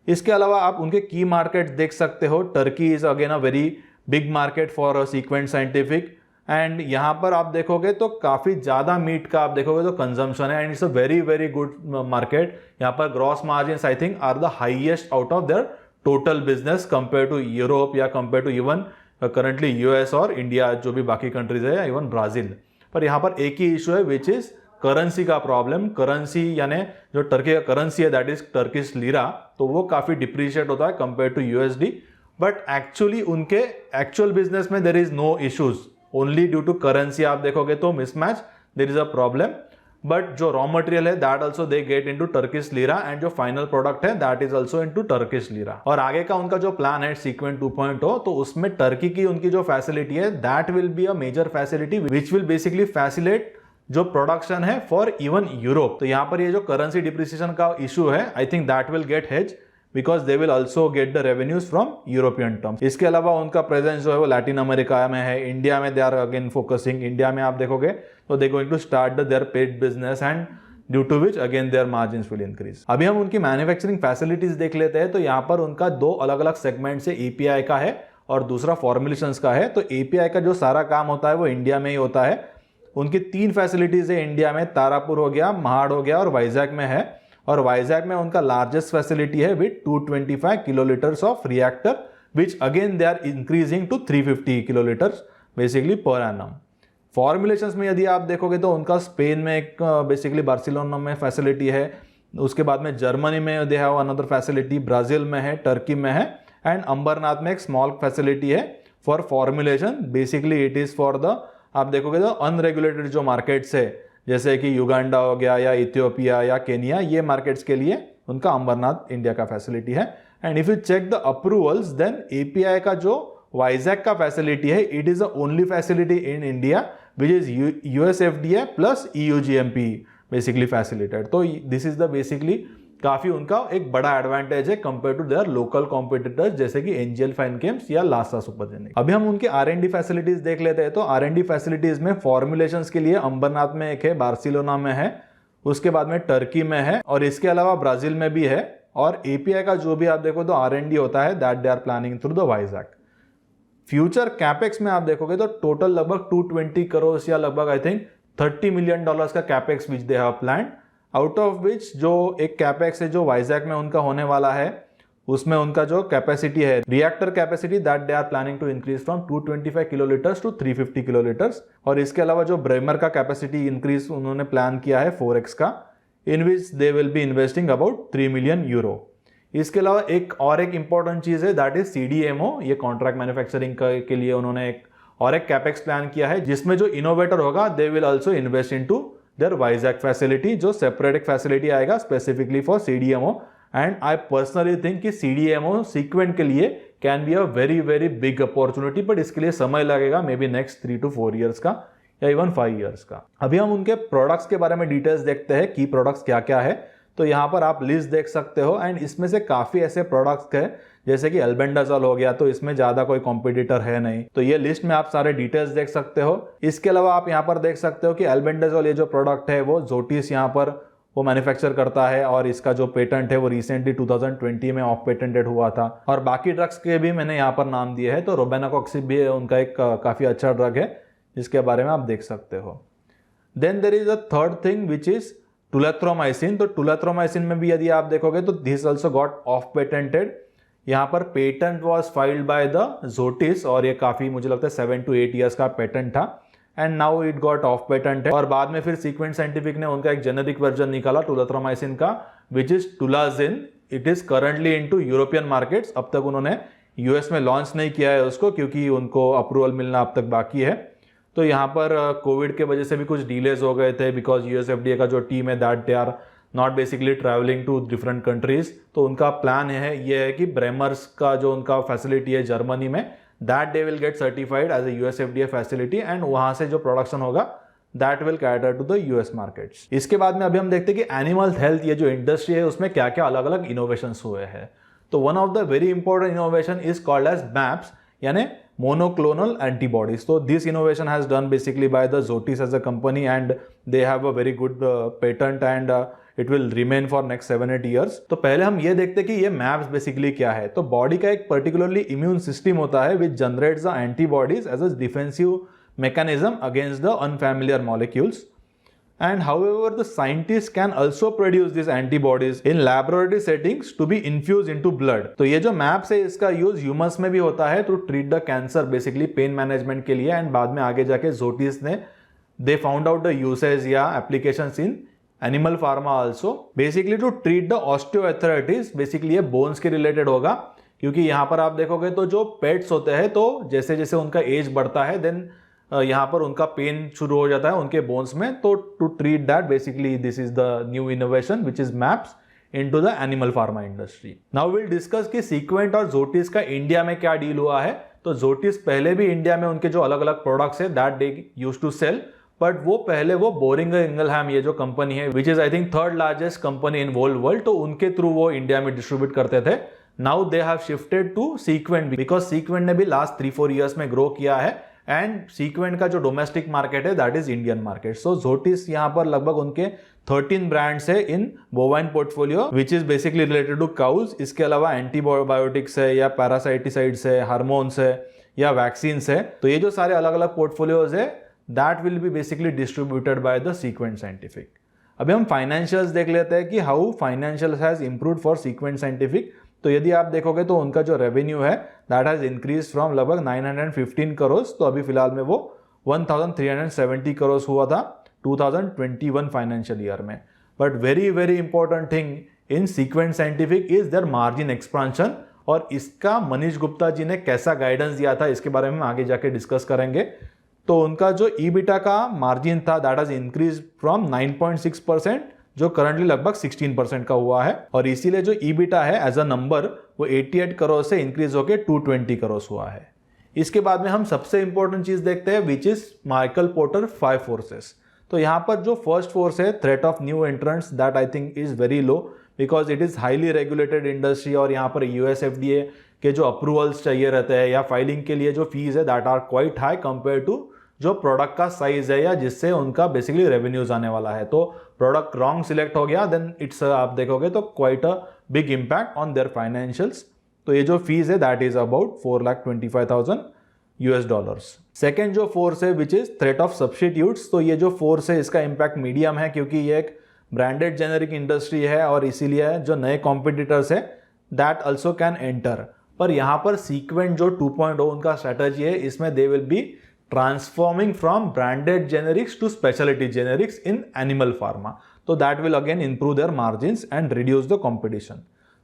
इसके अलावा आप उनके की मार्केट देख सकते हो. Turkey is again a very big market for sequent scientific and यहाँ पर आप देखोगे तो काफी ज्यादा मीट का आप देखोगे तो कंजम्पशन है and it's a very very good market. यहाँ पर gross margin I think are the highest out of their total business compare to Europe या compare to even currently US और इंडिया, जो भी बाकी कंट्रीज है, इवन ब्राजील. पर यहाँ पर एक ही इशू है विच इज करेंसी का प्रॉब्लम. करेंसी यानी जो टर्की का करेंसी है दैट इज टर्किश लीरा, तो वो काफी डिप्रिशिएट होता है compare to USD. But actually उनके एक्चुअल बिजनेस में there is no issues, only due to currency आप देखोगे तो mismatch there is a problem. But जो रॉ मटेरियल है that also they get into Turkish lira and जो फाइनल प्रोडक्ट है that is also into Turkish lira. और आगे का उनका जो प्लान है सीक्वेंट 2.0, तो उसमें टर्की की उनकी जो फैसिलिटी है that will be a major facility which will basically facilitate जो प्रोडक्शन है फॉर इवन यूरोप. तो यहाँ पर ये जो करेंसी डिप्रिसिएशन का इशू है I think that will get hedge because they will also get the revenues from European terms. इसके अलावा उनका प्रेजेंस जो है वो लैटिन अमेरिका में है, इंडिया में they are again focusing. India में आप देखोगे तो they going to start their paid business and due to which again their margins will increase. अभी हम उनकी मैन्युफैक्चरिंग फैसिलिटीज देख लेते हैं. तो यहाँ पर उनका दो अलग अलग सेगमेंट से एपीआई का है और दूसरा फॉर्मुलेशंस का है. तो एपीआई का जो सारा काम होता है वो इंडिया में ही होता है. उनकी 3 फैसिलिटीज है इंडिया में, तारापुर हो गया, महाड़ हो गया और वाइजैक में है. और वाइजैक में उनका लार्जेस्ट फैसिलिटी है with 225 kilolitres of reactor which again they are increasing to 350 kilolitres basically per annum. Formulations में यदि आप देखोगे तो उनका स्पेन में एक बेसिकली बार्सिलोना में फैसिलिटी है, उसके बाद में जर्मनी में they have another facility, Brazil में है, टर्की में है एंड अंबरनाथ में एक स्मॉल फैसिलिटी है for formulation. Basically it is for the आप देखोगे तो अनरेगुलेटेड जो मार्केट्स है जैसे कि युगांडा हो गया या इथियोपिया या केनिया, ये मार्केट्स के लिए उनका अंबरनाथ इंडिया का फैसिलिटी है. And if you check the approvals then API का जो वाइजैक का फैसिलिटी है it is the only facility in India which is USFDA plus EUGMP basically facilitated. तो दिस इज द बेसिकली काफी उनका एक बड़ा एडवांटेज है compare to their local competitors जैसे कि एनजीएल फाइनकेम्स या लासा सुपरजेनिक. अभी हम उनके आर&डी फैसिलिटीज देख लेते हैं. तो आर&डी फैसिलिटीज में फॉर्मुलेशंस के लिए अंबरनाथ में एक है, बार्सिलोना में है, उसके बाद में टर्की में है और इसके अलावा ब्राजील में भी है. और एपीआई का जो भी आप देखो तो आर&डी होता है that they are planning through the Vizag. Future capex में आप देखोगे तो टोटल लगभग 220 करोड़ या लगभग आई थिंक $30 मिलियन का capex which they have planned. Out of which जो एक कैपेक्स है जो वाइजैक में उनका होने वाला है उसमें उनका जो कैपेसिटी है reactor capacity that they are planning to increase from 225 kilolitres to 350 kilolitres. और इसके अलावा जो ब्रेमर का कैपेसिटी इंक्रीज उन्होंने प्लान किया है 4x का, in which they will be investing about 3 million euro. इसके अलावा एक इंपॉर्टेंट चीज है दैट इज सीडीएमओ. ये कॉन्ट्रैक्ट मैन्युफैक्चरिंग के लिए उन्होंने एक कैपेक्स प्लान किया है जिसमें जो इनोवेटर होगा they will also invest in to their Vizag facility, जो सेपरेट एक फैसिलिटी आएगा specifically for CDMO. And I personally think कि सीडीएमओ सीक्वेंट के लिए can be a very very big opportunity, but इसके लिए समय लगेगा maybe next 3 to 4 years का या इवन 5 years का. अभी हम उनके प्रोडक्ट्स के बारे में डिटेल्स देखते हैं की प्रोडक्ट्स क्या क्या है. तो यहाँ पर आप लिस्ट देख सकते हो एंड इसमें से काफी ऐसे प्रोडक्ट्स हैं जैसे कि एल्बेंडाजोल हो गया, तो इसमें ज्यादा कोई कॉम्पिटिटर है नहीं. तो ये लिस्ट में आप सारे डिटेल्स देख सकते हो. इसके अलावा आप यहाँ पर देख सकते हो कि एल्बेंडाजोल ये जो प्रोडक्ट है वो जोटिस यहाँ पर वो मैन्युफैक्चर करता है और इसका जो पेटेंट है वो रिसेंटली 2020 में ऑफ पेटेंटेड हुआ था. और बाकी ड्रग्स के भी मैंने यहाँ पर नाम दिए हैं. तो रोबेनाकॉक्सिब भी उनका एक काफी अच्छा ड्रग है जिसके बारे में आप देख सकते हो. Then there is a third thing which is tulathromycin. तो टुलेथ्रोमाइसिन में भी यदि आप देखोगे तो this also got off patented. यहाँ पर patent was filed by the Zoetis और ये काफी मुझे लगता है 7 to 8 years का पेटेंट था and now it got off patent है. और बाद में फिर सीक्वेंट साइंटिफिक ने उनका एक जेनेरिक वर्जन निकाला टुलेथ्रोमाइसिन का which is Tulazine. It is currently into European markets. अब तक उन्होंने यूएस में लॉन्च नहीं किया है उसको, क्योंकि उनको अप्रूवल मिलना अब तक बाकी है। तो यहाँ पर कोविड के वजह से भी कुछ डिलेज हो गए थे, बिकॉज यूएसएफडीए का जो टीम है that they are not basically travelling to different countries. तो उनका प्लान ये है कि ब्रेमर्स का जो उनका फैसिलिटी है जर्मनी में, that they will get certified as a USFDA facility, and वहाँ से जो प्रोडक्शन होगा that will cater to the US markets. इसके बाद में अभी हम देखते हैं कि एनिमल हेल्थ ये जो इंडस्ट्री है उसमें क्या क्या अलग अलग इनोवेशंस हुए हैं। तो one of the very important innovation is called as mAbs, यानी monoclonal antibodies. So this innovation has done basically by the Zoetis as a company, and they have a very good patent, and it will remain for next 7-8 years. तो पहले हम ये देखते हैं कि ये मैप्स बेसिकली क्या है। तो बॉडी का एक पर्टिकुलरली इम्यून सिस्टम होता है which generates the antibodies as a defensive mechanism against the unfamiliar molecules. And however, the scientists can also produce these antibodies in laboratory settings to be infused into blood. तो ये जो मैप्स है इसका यूज ह्यूमंस में भी होता है to treat the cancer, basically pain management के लिए, एंड बाद में आगे जाके जोटिस ने they found out the usage या applications in animal pharma also, basically to treat the osteoarthritis. Basically ये बोन्स के रिलेटेड होगा, क्योंकि यहाँ पर आप देखोगे तो जो पेट्स होते हैं तो जैसे जैसे उनका एज बढ़ता है देन यहाँ पर उनका पेन शुरू हो जाता है उनके बोन्स में। तो to treat that basically this is the new innovation which is mAbs into the animal pharma industry. Now will discuss कि सीक्वेंट और जोटिस का इंडिया में क्या डील हुआ है। तो जोटिस पहले भी इंडिया में उनके जो अलग अलग प्रोडक्ट्स है that they used to sell, but वो पहले वो बोरिंगर इंगलहैम ये जो कंपनी है which is I think third largest company in world, तो उनके थ्रू वो इंडिया में डिस्ट्रीब्यूट करते थे। Now they have shifted to Sequent, because Sequent ने भी लास्ट 3-4 ईयर्स में ग्रो किया है, एंड सीक्वेंट का जो डोमेस्टिक मार्केट है that is Indian market. So Zoetis यहाँ पर लगभग उनके 13 ब्रांड्स है in bovine portfolio which is basically related to cows. इसके अलावा एंटीबायोटिक्स है या पैरासाइटिसाइड्स है, हार्मोन्स है या वैक्सीन्स है। तो ये जो सारे अलग अलग पोर्टफोलियोज है that will be basically distributed by the Sequent Scientific. अभी हम फाइनेंशियल्स देख लेते हैं कि how financial has improved for sequent scientific. तो यदि आप देखोगे तो उनका जो रेवेन्यू है दैट हैज इंक्रीज फ्रॉम लगभग 915 करोड़, तो अभी फिलहाल में वो 1370 करोड़ हुआ था 2021 फाइनेंशियल ईयर में। But very very important thing in Sequent scientific is their margin expansion, और इसका मनीष गुप्ता जी ने कैसा गाइडेंस दिया था इसके बारे में हम आगे जाके डिस्कस करेंगे। तो उनका जो ईबिटा का मार्जिन था दैट हैज इंक्रीज फ्रॉम 9.6% जो करंटली लगभग 16% का हुआ है, और इसीलिए जो ईबिटा है एज अ नंबर वो 88 करोड़ से इंक्रीज होकर 220 करोड़ हुआ है। इसके बाद में हम सबसे इंपॉर्टेंट चीज देखते हैं which is Michael porter 5 forces. तो यहाँ पर जो फर्स्ट फोर्स है threat of new entrants that I think is very low, because it is highly regulated industry, और यहाँ पर यूएसएफडीए के जो अप्रूवल्स चाहिए रहते हैं या फाइलिंग के लिए जो फीस है that are quite high compare to जो प्रोडक्ट का साइज है या जिससे उनका बेसिकली रेवेन्यूज आने वाला है। तो प्रोडक्ट रॉन्ग सिलेक्ट हो गया देन इट्स आप देखोगे तो quite a big impact on their financials. तो ये जो फीस है दैट इज अबाउट $4,25,000। सेकेंड जो फोर्स है which is threat of substitutes. तो ये जो फोर्स है इसका इम्पैक्ट मीडियम है, क्योंकि ये एक ब्रांडेड जेनेरिक इंडस्ट्री है और इसीलिए जो नए कॉम्पिटिटर्स है दैट ऑल्सो कैन एंटर। पर यहाँ पर सीक्वेंट जो 2.0 उनका स्ट्रेटेजी है इसमें दे will B transforming from branded generics to specialty generics in animal pharma. So that will again improve their margins and reduce the competition.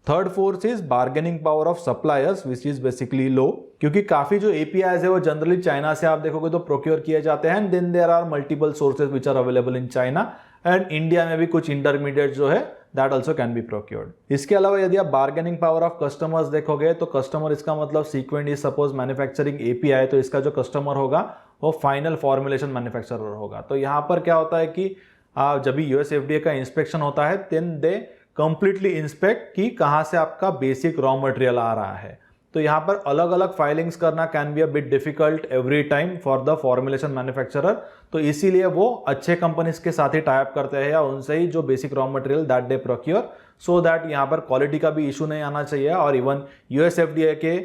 Third force is bargaining power of suppliers which is basically लो, क्योंकि काफी जो एपीआईज है वो जनरली चाइना से आप देखोगे तो प्रोक्योर किए जाते हैं, and then there are multiple sources which are available in China, and India में भी कुछ इंटरमीडिएट जो है that also can be procured. इसके अलावा यदि आप बार्गेनिंग पावर ऑफ कस्टमर्स देखोगे तो कस्टमर इसका मतलब Sequent is suppose manufacturing API, तो इसका जो कस्टमर होगा वो फाइनल फॉर्मुलेशन मैन्युफैक्चरर होगा। तो यहाँ पर क्या होता है कि जब भी यूएसएफडीए का इंस्पेक्शन होता है देन दे कंप्लीटली इंस्पेक्ट कि कहाँ से आपका बेसिक रॉ मटेरियल आ रहा है। तो यहाँ पर अलग अलग फाइलिंग्स करना can be a bit difficult every time for the formulation manufacturer, तो इसीलिए वो अच्छे कंपनीज के साथ ही टाई अप करते हैं या उनसे ही जो basic raw material that they procure, so that यहाँ पर क्वालिटी का भी इशू नहीं आना चाहिए। और इवन यूएसएफडीए के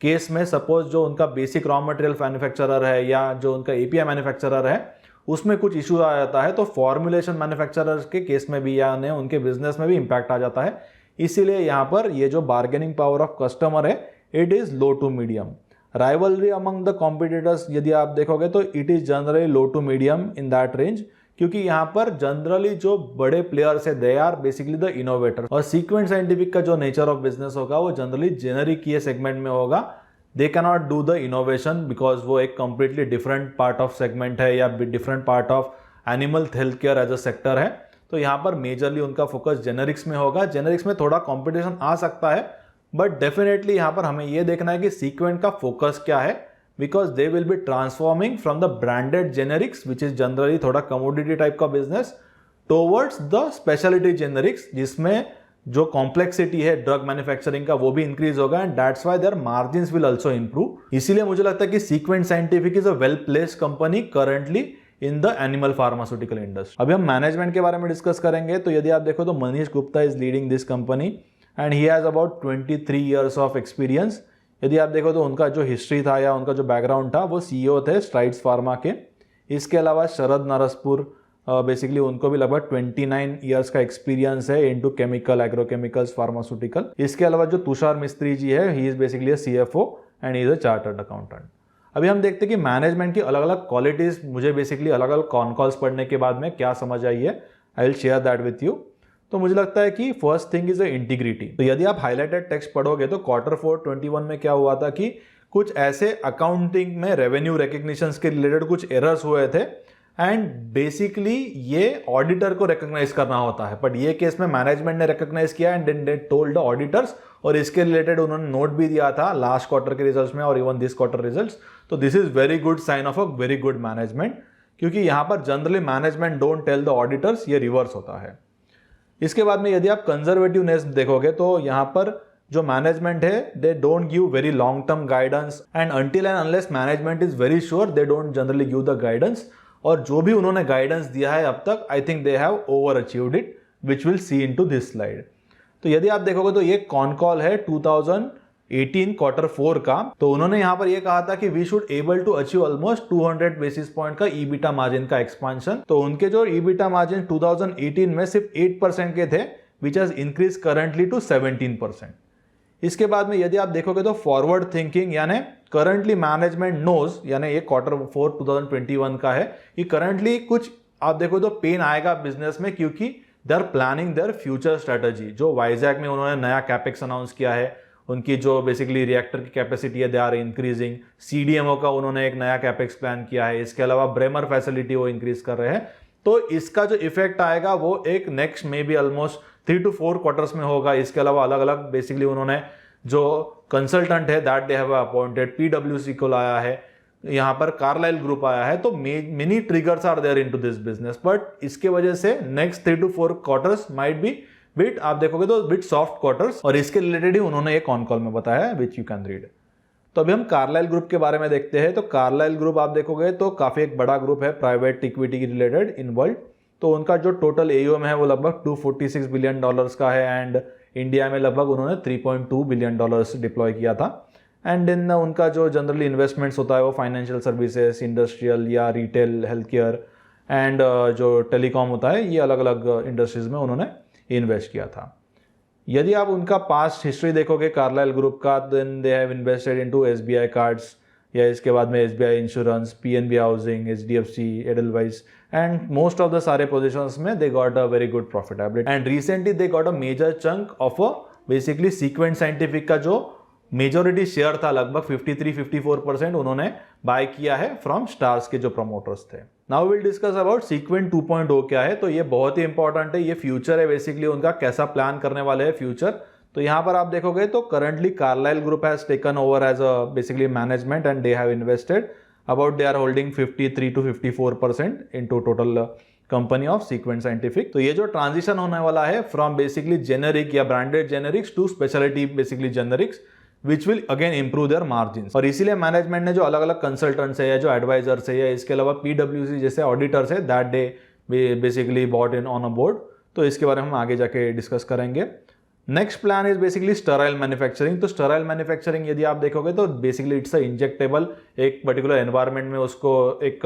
केस में सपोज जो उनका बेसिक रॉ मटेरियल मैन्युफैक्चरर है या जो उनका एपीआई मैन्युफैक्चरर है उसमें कुछ इशू आ जाता है तो फॉर्मुलेशन मैन्युफैक्चरर्स के केस में भी या उनके बिजनेस में भी इंपैक्ट आ जाता है। इसीलिए यहाँ पर ये जो बार्गेनिंग पावर ऑफ कस्टमर है it is low to medium. Rivalry among the competitors यदि आप देखोगे तो it is generally low to medium in that range, क्योंकि यहाँ पर जनरली जो बड़े प्लेयर्स है they are basically the innovator, और सीक्वेंट साइंटिफिक का जो नेचर ऑफ बिजनेस होगा वो जनरली जेनरिक ये सेगमेंट में होगा। They can not do the innovation because वो एक completely different part of segment है या different part of animal health care as a sector है। तो यहाँ पर मेजरली उनका फोकस जेनरिक्स में होगा। जेनरिक्स में थोड़ा कॉम्पिटिशन आ सकता है, बट डेफिनेटली यहाँ पर हमें ये देखना है कि सीक्वेंट का फोकस क्या है, because they will B transforming from the branded generics which is generally थोड़ा कमोडिटी टाइप का business towards the speciality generics, जिसमें जो कॉम्प्लेक्सिटी है ड्रग मैन्युफैक्चरिंग का वो भी इंक्रीज होगा, and that's why their margins will also improve. इसीलिए मुझे लगता है कि sequent scientific is a well placed company currently in the animal pharmaceutical industry. अभी हम मैनेजमेंट के बारे में डिस्कस करेंगे। तो यदि आप देखो तो Manish Gupta is leading this company and he has about 23 years of experience. यदि आप देखो तो उनका जो हिस्ट्री था या उनका जो बैकग्राउंड था वो सीईओ थे स्ट्राइड्स फार्मा के। इसके अलावा शरद नरसपुर बेसिकली उनको भी लगभग 29 ईयर्स का एक्सपीरियंस है इनटू केमिकल, एग्रोकेमिकल्स, फार्मास्यूटिकल। इसके अलावा जो तुषार मिस्त्री जी है he is basically a CFO and he is a chartered accountant. अभी हम देखते हैं कि मैनेजमेंट की अलग अलग क्वालिटीज मुझे बेसिकली अलग अलग कॉन कॉल्स पढ़ने के बाद में क्या समझ आई है, I will share that with you. तो मुझे लगता है कि first thing is a integrity. तो यदि आप हाईलाइटेड टेक्स्ट पढ़ोगे तो Q4 21 में क्या हुआ था कि कुछ ऐसे अकाउंटिंग में रेवेन्यू रिकग्निशंस के रिलेटेड कुछ एरर्स हुए थे, एंड बेसिकली ये ऑडिटर को रिकॉग्नाइज करना होता है, बट ये केस में मैनेजमेंट ने रिकॉग्नाइज किया and they told the auditors, और इसके रिलेटेड उन्होंने नोट भी दिया था लास्ट क्वार्टर के रिजल्ट्स में और इवन दिस क्वार्टर रिजल्ट्स। तो this is very good sign of a very good management, क्योंकि यहां पर generally management don't tell the auditors, ये रिवर्स होता है। इसके बाद में यदि आप कंजर्वेटिवनेस देखोगे तो यहां पर जो मैनेजमेंट है they don't give very long term guidance, and until and unless management is very sure they don't generally give the guidance. और जो भी उन्होंने गाइडेंस दिया है अब तक, I think they have over achieved it, which will see into this slide. तो यदि आप देखोगे तो ये कॉन कॉल है 2018 Q4 का। तो उन्होंने यहां पर ये कहा था कि we should able to achieve almost 200 basis point का ईबिटा मार्जिन का एक्सपांशन। तो उनके जो ईबिटा मार्जिन 2018 में सिर्फ 8% के थे, which has increase currently to 17%। इसके बाद में यदि आप देखोगे तो फॉरवर्ड थिंकिंग, यानी करंटली मैनेजमेंट नोज, यानी ये Q4 2021 का है, ये करंटली कुछ आप देखो तो पेन आएगा बिजनेस में, क्योंकि they are planning their future strategy. जो वाइजैक में उन्होंने नया कैपेक्स अनाउंस किया है, उनकी जो बेसिकली रिएक्टर की कैपेसिटी है दे आर इंक्रीजिंग। सीडीएमओ का उन्होंने एक नया कैपेक्स प्लान किया है। इसके अलावा ब्रेमर फैसिलिटी वो इंक्रीज कर रहे हैं। तो इसका जो इफेक्ट आएगा वो एक नेक्स्ट में भी ऑलमोस्ट 3 to 4 क्वार्टर्स में होगा। इसके अलावा अलग अलग बेसिकली उन्होंने जो कंसल्टेंट है दैट दे हैव अपॉइंटेड, पीडब्ल्यूसी को लाया है, यहाँ पर कार्लाइल ग्रुप आया है। तो many triggers are there into this business, but इसके वजह से next 3 to 4 quarters might be bit, आप देखोगे तो बिट सॉफ्ट क्वार्टर्स, और इसके रिलेटेड ही उन्होंने एक ऑन कॉल में बताया है विच यू कैन रीड। तो अभी हम कार्लाइल ग्रुप के बारे में देखते हैं। तो कार्लाइल ग्रुप आप देखोगे तो काफी एक बड़ा ग्रुप है प्राइवेट इक्विटी की रिलेटेड इन वर्ल्ड। तो उनका जो टोटल एयूएम है वो लगभग $246 बिलियन का है, एंड इंडिया में लगभग उन्होंने $3.2 बिलियन डिप्लॉय किया था। एंड इन उनका जो जनरली इन्वेस्टमेंट्स होता है वो फाइनेंशियल सर्विसेज, इंडस्ट्रियल या रिटेल, हेल्थ केयर एंड जो टेलीकॉम होता है, ये अलग अलग इंडस्ट्रीज में उन्होंने इन्वेस्ट किया था। यदि आप उनका पास्ट हिस्ट्री देखोगे कार्लाइल ग्रुप का, then they have invested into SBI cards, या इसके बाद में SBI insurance, PNB housing, HDFC, Edelweiss, and most of the सारे पोजीशंस में they got a very good profitability. And recently they got a major chunk of a basically sequent scientific का जो मेजोरिटी शेयर था लगभग 53-54% उन्होंने बाय किया है फ्रॉम स्टार्स के जो प्रमोटर्स थे। Now will discuss about Sequent 2.0 क्या है। तो ये बहुत ही इंपॉर्टेंट है, ये फ्यूचर है बेसिकली उनका, कैसा प्लान करने वाले हैं फ्यूचर। तो यहाँ पर आप देखोगे तो currently Carlyle group has taken over as a basically management, and they have invested about they are holding 53 to 54% into total company of Sequent scientific. तो ये जो ट्रांजिशन होने वाला है फ्रॉम बेसिकली जेनेरिक या branded generics to speciality basically generics, which will again improve their margin. और इसीलिए मैनेजमेंट ने जो अलग अलग कंसल्टेंट्स है या जो एडवाइजर्स है या इसके अलावा पीडब्ल्यूसी जैसे ऑडिटर्स है that they basically bought in on a board. तो इसके बारे में हम आगे जाके डिस्कस करेंगे। Next plan is basically sterile manufacturing. तो स्टराइल मैन्युफैक्चरिंग यदि आप देखोगे तो बेसिकली इट्स अ इंजेक्टेबल, एक पर्टिकुलर एनवायरमेंट में उसको एक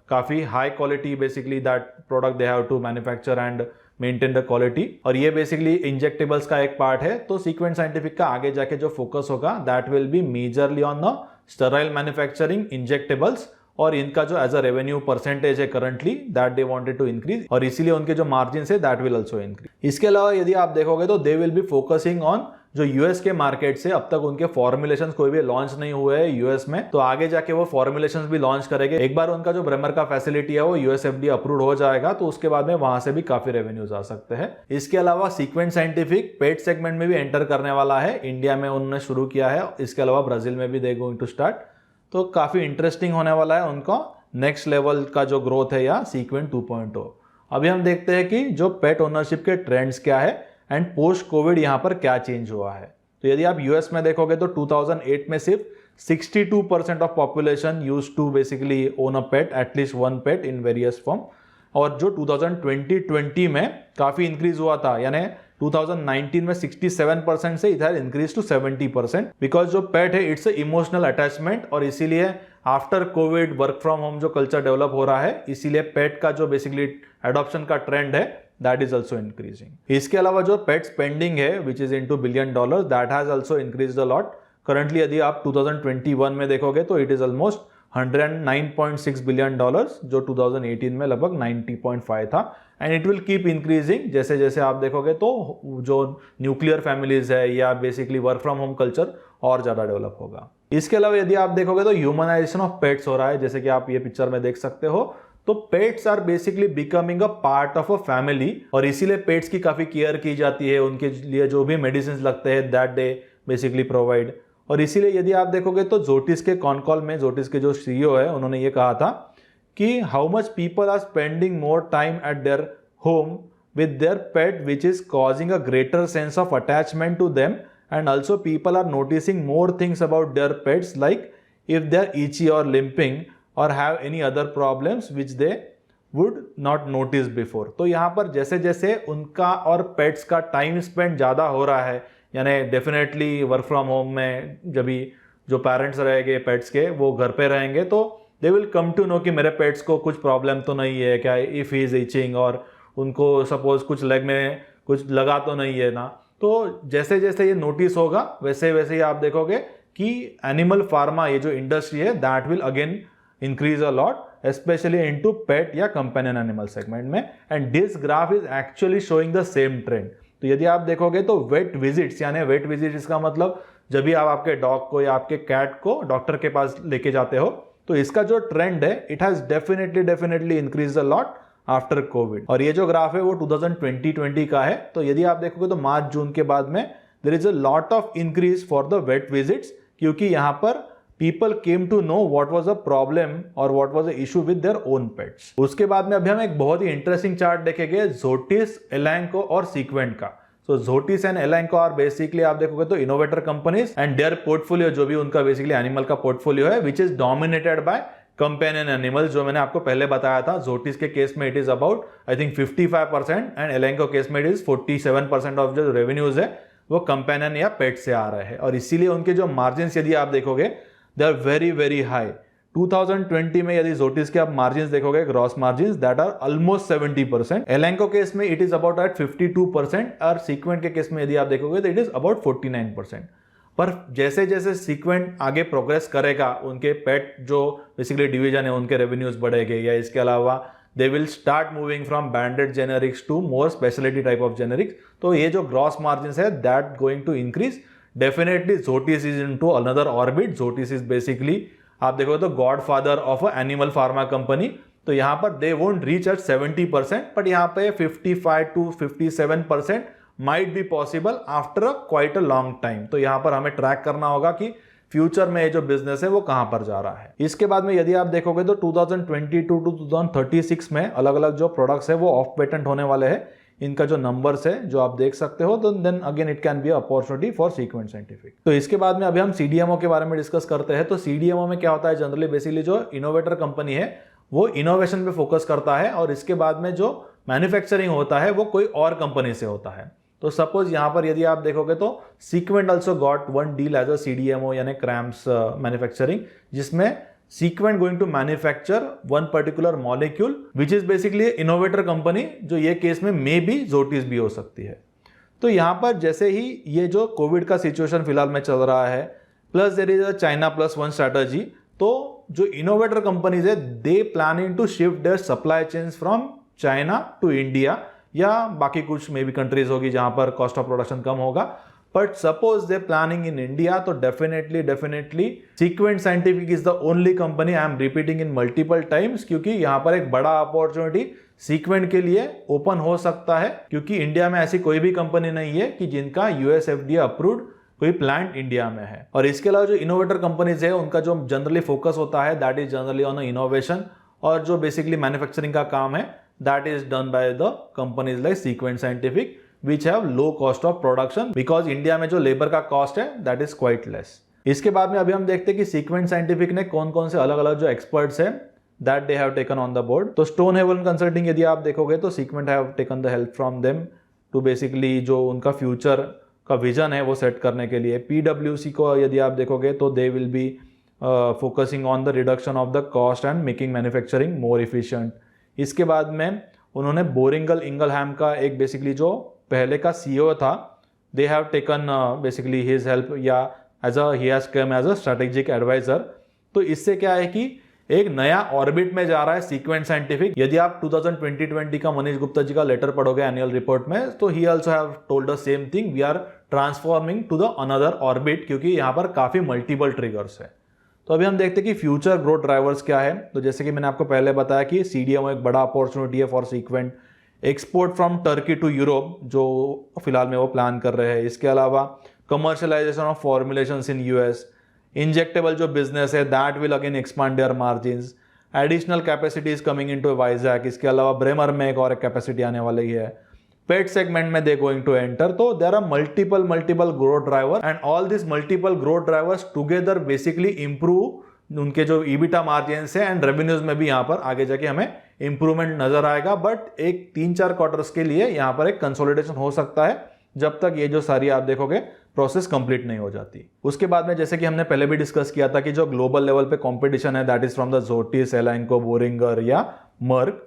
काफी high quality basically that product they have to manufacture and maintain the quality, और ये बेसिकली इंजेक्टेबल्स का एक पार्ट है। तो सीक्वेंट साइंटिफिक का आगे जाके जो फोकस होगा that will be majorly on the sterile manufacturing injectables और इनका जो एज अ रेवेन्यू परसेंटेज है currently that they wanted to increase, और इसीलिए उनके जो मार्जिन है दैट विल आल्सो इंक्रीज। इसके अलावा यदि आप देखोगे तो they will be focusing on जो यूएस के मार्केट से अब तक उनके फॉर्मुलेशंस कोई भी लॉन्च नहीं हुए हैं यूएस में, तो आगे जाके वो फॉर्मुलेशंस भी लॉन्च करेंगे। एक बार उनका जो ब्रेमर का फैसिलिटी है वो यूएसएफडी अप्रूव हो जाएगा तो उसके बाद में वहां से भी काफी रेवेन्यूज आ सकते हैं। इसके अलावा सीक्वेंट साइंटिफिक पेट सेगमेंट में भी एंटर करने वाला है, इंडिया में उन्होंने शुरू किया है, इसके अलावा ब्राजील में भी दे गोइंग टू स्टार्ट। तो काफी इंटरेस्टिंग होने वाला है उनका नेक्स्ट लेवल का जो ग्रोथ है या सीक्वेंट 2.0। अभी हम देखते हैं कि जो पेट ओनरशिप के ट्रेंड्स क्या है एंड पोस्ट कोविड यहाँ पर क्या चेंज हुआ है। तो यदि आप यूएस में देखोगे तो 2008 में सिर्फ 62% of population used to basically own a pet, at least one pet in various form, और जो 2020 में काफी इंक्रीज हुआ था, यानी 2019 में 67% से इधर इंक्रीज टू 70%, बिकॉज जो पेट है इट्स इमोशनल अटैचमेंट, और इसीलिए after Covid work from home जो कल्चर डेवलप हो रहा है, इसीलिए पेट का जो बेसिकली एडॉप्शन का ट्रेंड है that is also increasing. इसके अलावा जो पेट स्पेंडिंग है which is into $1 billion, that has also increased a lot. Currently यदि आप 2021 में देखोगे तो it is almost $109.6 billion, जो 2018 में लगभग 90.5 था, and it will keep increasing जैसे जैसे आप देखोगे तो जो न्यूक्लियर फैमिलीज है या basically work from home culture और ज़्यादा डेवलप होगा। इसके अलावा यदि आप देखोगे तो ह्यूमनाइजेशन ऑफ पेट्स हो रहा है, जैसे कि आप ये पिक्चर में देख सकते हो। तो pets are basically becoming a part of a family, और इसीलिए पेट्स की काफ़ी केयर की जाती है, उनके लिए जो भी मेडिसिन लगते हैं दैट दे बेसिकली प्रोवाइड। और इसीलिए यदि आप देखोगे तो जोटिस के कॉनकॉल में जोटिस के जो सीईओ है उन्होंने ये कहा था कि how much people are spending more time at their home with their pet which is causing a greater sense of attachment to them, and also people are noticing more things about their pets like if they are itchy or limping or have any other problems which they would not notice before। तो यहाँ पर जैसे जैसे उनका और पेट्स का टाइम स्पेंड ज़्यादा हो रहा है, यानी डेफिनेटली वर्क फ्रॉम होम में जब भी जो पेरेंट्स रहेंगे पेट्स के वो घर पे रहेंगे तो they will come to know कि मेरे पेट्स को कुछ प्रॉब्लम तो नहीं है क्या, इफ ही इज इचिंग, और उनको सपोज कुछ लेग में कुछ लगा तो नहीं है ना। तो जैसे जैसे ये नोटिस होगा वैसे वैसे ही आप देखोगे कि एनिमल फार्मा ये जो इंडस्ट्री है that will again increase a lot, especially into pet या companion animal segment में, and this graph is actually showing the same trend। तो यदि आप देखोगे तो vet visits, यानी vet visits इसका मतलब जब भी आप आपके डॉग को या आपके कैट को डॉक्टर के पास लेके जाते हो तो इसका जो ट्रेंड है it has definitely increase a lot after Covid. और ये जो ग्राफ है वो 2020 का है। तो यदि आप देखोगे तो मार्च जून के बाद में there is a lot of increase for the vet visits, क्योंकि यहाँ पर people came to know what was a problem और what was a issue with their own pets. उसके बाद में अभी हम एक बहुत ही इंटरेस्टिंग चार्ट देखेंगे जोटिस, एलांको और सीक्वेंट का। So Zoetis and Elanco are basically आप देखोगे तो innovator companies and their portfolio जो भी उनका बेसिकली एनिमल का पोर्टफोलियो है which is dominated by companion animals, जो मैंने आपको पहले बताया था। जोटिस के केस में it is about I think 55% and Elanco case में इट इज 47% ऑफ जो रेवेन्यूज है वो कंपेनियन या पेट से आ रहे हैं। और इसीलिए उनके जो मार्जिन यदि आप देखोगे दे आर वेरी हाई। 2020 में यदि जोटिस के आप मार्जिन देखोगे gross margin that are almost 70%। Elanco case में इट इज अबाउट एट 52% और सीक्वेंट के केस में यदि आप देखोगे तो इट इज अबाउट 49%। पर जैसे जैसे सीक्वेंट आगे प्रोग्रेस करेगा उनके पेट जो बेसिकली डिवीजन है उनके रेवेन्यूज बढ़ेंगे, या इसके अलावा they will start moving from branded generics to more specialty type of generics, तो ये जो ग्रॉस मार्जिन है that going to increase. Definitely Zoetis is into another orbit. Zoetis is basically आप देखो तो godfather of a animal pharma company. तो यहाँ पर they won't reach at 70%, but यहाँ पे 55 to 57% might be possible after a quite a long time. तो यहाँ पर हमें ट्रैक करना होगा कि फ्यूचर में ये जो बिजनेस है वो कहां पर जा रहा है। इसके बाद में यदि आप देखोगे तो 2022 टू 2036 में अलग अलग जो प्रोडक्ट्स है वो ऑफ पेटेंट होने वाले हैं। इनका जो नंबर्स है जो आप देख सकते हो, तो then again it can be opportunity for sequent scientific. तो इसके बाद में अभी हम सीडीएमओ के बारे में डिस्कस करते हैं। तो सीडीएमओ में क्या होता है, जनरली बेसिकली जो इनोवेटर कंपनी है वो इनोवेशन पे फोकस करता है, और इसके बाद में जो मैन्युफैक्चरिंग होता है वो कोई और कंपनी से होता है। तो सपोज यहां पर यदि आप देखोगे तो Sequent also got one deal as a CDMO यानी क्रैम्स मैन्युफैक्चरिंग, जिसमें Sequent going to manufacture one particular molecule which is basically innovator company, जो ये केस में मे बी जोटिस भी हो सकती है। तो यहां पर जैसे ही ये जो कोविड का सिचुएशन फिलहाल में चल रहा है, plus there is a China plus one strategy, तो जो इनोवेटर कंपनीज है they planning to shift their supply chains from China to India या बाकी कुछ मे बी कंट्रीज होगी जहां पर कॉस्ट ऑफ प्रोडक्शन कम होगा, but suppose they planning in India, तो definitely Sequent scientific is the only company, I am repeating in multiple times, क्योंकि यहां पर एक बड़ा अपॉर्चुनिटी सीक्वेंट के लिए ओपन हो सकता है, क्योंकि इंडिया में ऐसी कोई भी कंपनी नहीं है कि जिनका यूएस एफडीए अप्रूव्ड कोई प्लांट इंडिया में है। और इसके अलावा जो इनोवेटर कंपनीज है उनका जो जनरली फोकस होता है that is generally on innovation, और जो बेसिकली मैन्युफैक्चरिंग का काम है that is done by the companies like Sequent scientific which have low cost of production, because India में जो लेबर का कॉस्ट है दैट इज क्वाइट लेस। इसके बाद में अभी हम देखते हैं कि सीक्वेंट साइंटिफिक ने कौन कौन से अलग अलग जो एक्सपर्ट्स हैं that they have taken on the board. तो स्टोनहेवन कंसल्टिंग यदि आप देखोगे तो Sequent have taken the help from them to basically जो उनका फ्यूचर का विजन है वो सेट करने के लिए। पीडब्ल्यूसी को यदि आप देखोगे तो they will be focusing on the reduction of the cost and making manufacturing more efficient. इसके बाद में उन्होंने बोरिंगल इंगलहैम का एक बेसिकली जो पहले का सीईओ था, they have taken basically his help या as a he has come as a strategic adviser. तो इससे क्या है कि एक नया ऑर्बिट में जा रहा है सीक्वेंट साइंटिफिक। यदि आप 2020 का मनीष गुप्ता जी का लेटर पढ़ोगे एनुअल रिपोर्ट में, तो he also have told the same thing, we are transforming to the another orbit, क्योंकि यहाँ पर काफी मल्टीपल ट्रिगर्स है। तो अभी हम देखते हैं कि फ्यूचर ग्रोथ ड्राइवर्स क्या है। तो जैसे कि मैंने आपको पहले बताया कि सीडीएमओ एक बड़ा अपॉर्चुनिटी है for Sequent. Export from Turkey to Europe जो फिलहाल में वो प्लान कर रहे हैं। इसके अलावा commercialization of formulations in US, injectable जो बिजनेस है that will again expand their margins, additional capacities coming into Vizag. इसके अलावा ब्रेमर में एक और एक कैपेसिटी आने वाली है। पेट सेगमेंट में दे गोइंग टू एंटर। तो there are multiple growth driver and all this multiple growth drivers together basically improve उनके जो ईबिटा मार्जिन्स है एंड रेवेन्यूज में भी यहाँ पर आगे जाके हमें इंप्रूवमेंट नजर आएगा। बट एक 3-4 क्वार्टर्स के लिए यहाँ पर एक कंसोलिडेशन हो सकता है जब तक ये जो सारी आप देखोगे प्रोसेस कंप्लीट नहीं हो जाती। उसके बाद में जैसे कि हमने पहले भी डिस्कस किया था कि जो ग्लोबल लेवल पे कंपटीशन है दैट इज फ्रॉम द जोटिस, एलाइनको, बोरिंगर या मर्क,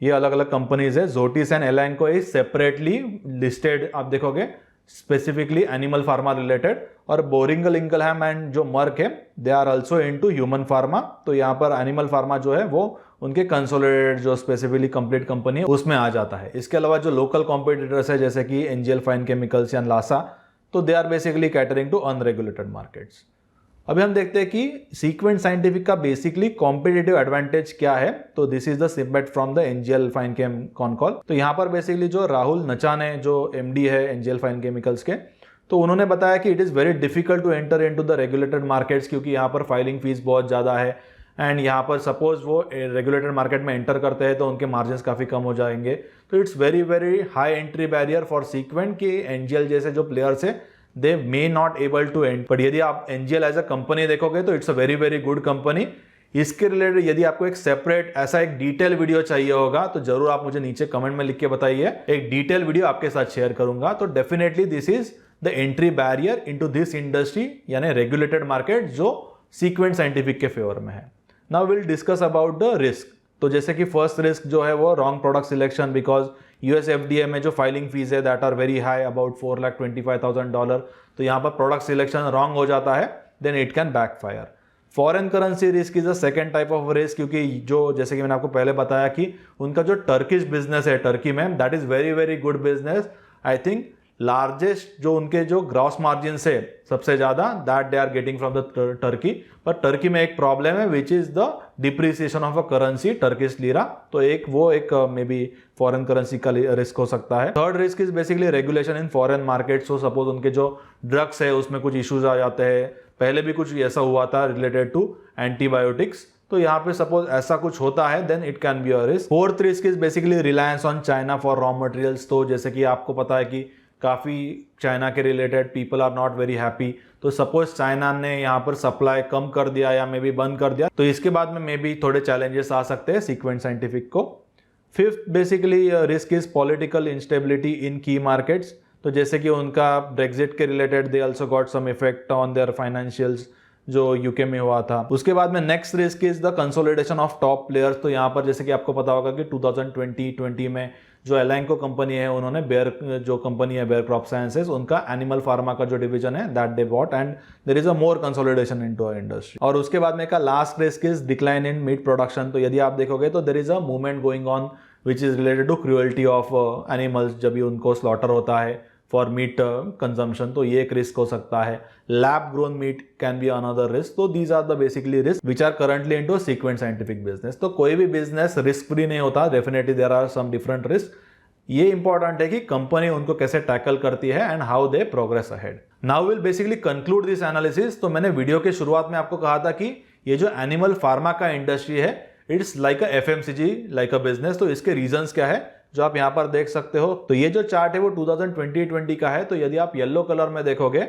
ये अलग अलग कंपनीज है। जोटिस एंड एलाइनको इज सेपरेटली लिस्टेड, आप देखोगे स्पेसिफिकली एनिमल फार्मा रिलेटेड, और बोरिंगल इंगलहैम एंड जो मर्क है they are also into human pharma. तो यहाँ पर एनिमल फार्मा जो है वो उनके कंसोलिडेटेड जो स्पेसिफिकली कंप्लीट कंपनी है उसमें आ जाता है। इसके अलावा जो लोकल कॉम्पिटिटर्स है जैसे कि एनजीएल फाइन केमिकल्स या लासा, तो they are basically catering to unregulated markets. अभी हम देखते हैं कि सीक्वेंट साइंटिफिक का बेसिकली कॉम्पिटिटिव एडवांटेज क्या है। तो this is the snippet from the NGL fine chem concall. तो यहाँ पर बेसिकली जो राहुल नचान है जो एमडी है एनजीएल फाइन केमिकल्स के, तो उन्होंने बताया कि it is very difficult to enter into the regulated markets, क्योंकि यहाँ पर फाइलिंग फीस बहुत ज़्यादा है एंड यहाँ पर सपोज वो रेगुलेटेड मार्केट में एंटर करते हैं तो उनके मार्जिन्स काफ़ी कम हो जाएंगे। तो it's very high entry barrier for Sequent कि एनजीएल जैसे जो प्लेयर्स है they may not able to enter. But यदि आप एनजीएल एज अ कंपनी देखोगे तो it's a very good company. इसके रिलेटेड यदि आपको एक सेपरेट ऐसा एक डिटेल वीडियो चाहिए होगा तो जरूर आप मुझे नीचे कमेंट में लिख के बताइए, एक डिटेल वीडियो आपके साथ शेयर करूंगा। तो definitely this is the entry barrier into this industry, यानी रेगुलेटेड मार्केट जो सीक्वेंट साइंटिफिक के फेवर में है। Now will discuss about the risk. तो जैसे कि फर्स्ट रिस्क जो है वो wrong product selection, because US FDA में जो फाइलिंग फीस है that are very high, about $4,25,000। तो यहाँ पर प्रोडक्ट सिलेक्शन रॉन्ग हो जाता है then it can backfire. Foreign currency risk is a second type of risk, क्योंकि जो जैसे कि मैंने आपको पहले बताया कि उनका जो टर्किश बिजनेस है टर्की में that is very good business. I think largest जो उनके जो ग्रॉस मार्जिन से सबसे ज्यादा that they are getting from the Turkey. पर टर्की में एक प्रॉब्लम है which is the depreciation of a currency Turkish lira. तो एक मे बी फॉरेन करेंसी का रिस्क हो सकता है। Third risk is basically regulation in foreign market. So suppose उनके जो ड्रग्स है उसमें कुछ इश्यूज आ जाते हैं, पहले भी कुछ ऐसा हुआ था रिलेटेड टू एंटीबायोटिक्स। तो यहाँ पे सपोज ऐसा कुछ होता है then it can be a risk. Fourth risk is basically reliance on China for raw materials. तो जैसे कि आपको पता है कि काफ़ी चाइना के related people are not very happy. तो सपोज चाइना ने यहाँ पर सप्लाई कम कर दिया या मे बी बंद कर दिया तो इसके बाद में मे बी थोड़े चैलेंजेस आ सकते हैं सीक्वेंट साइंटिफिक को। Fifth basically risk is political instability in key markets. तो जैसे कि उनका ब्रेग्जिट के related they also got some effect on their financials जो यूके में हुआ था। उसके बाद में next risk is the consolidation of top players. तो यहाँ पर जैसे कि आपको पता होगा कि 2020 में जो एलाइंको कंपनी है उन्होंने बेयर जो कंपनी है बेयर क्रॉप साइंसेस, उनका एनिमल फार्मा का जो डिवीजन है that they bought and there is a more consolidation into a industry. और उसके बाद में का last risk is decline in meat production. तो यदि आप देखोगे तो there is a movement going on which is related to cruelty of animals, जब भी उनको स्लॉटर होता है फॉर मीट कंजम्पशन, तो ये एक रिस्क हो सकता है। Lab grown meat can be another risk. तो these are the basically risk which are currently into Sequent Scientific business. तो कोई भी बिजनेस रिस्क फ्री नहीं होता, definitely there are some different risk. ये इंपॉर्टेंट है कि कंपनी उनको कैसे टैकल करती है and how they progress ahead. Now will basically conclude this analysis. तो मैंने वीडियो के शुरुआत में आपको कहा था कि ये जो एनिमल फार्मा का इंडस्ट्री है it's like a FMCG, like a business. तो इसके रीजंस क्या है जो आप यहां पर देख सकते हो। तो ये जो चार्ट है वो 2020 का है। तो यदि आप येलो कलर में देखोगे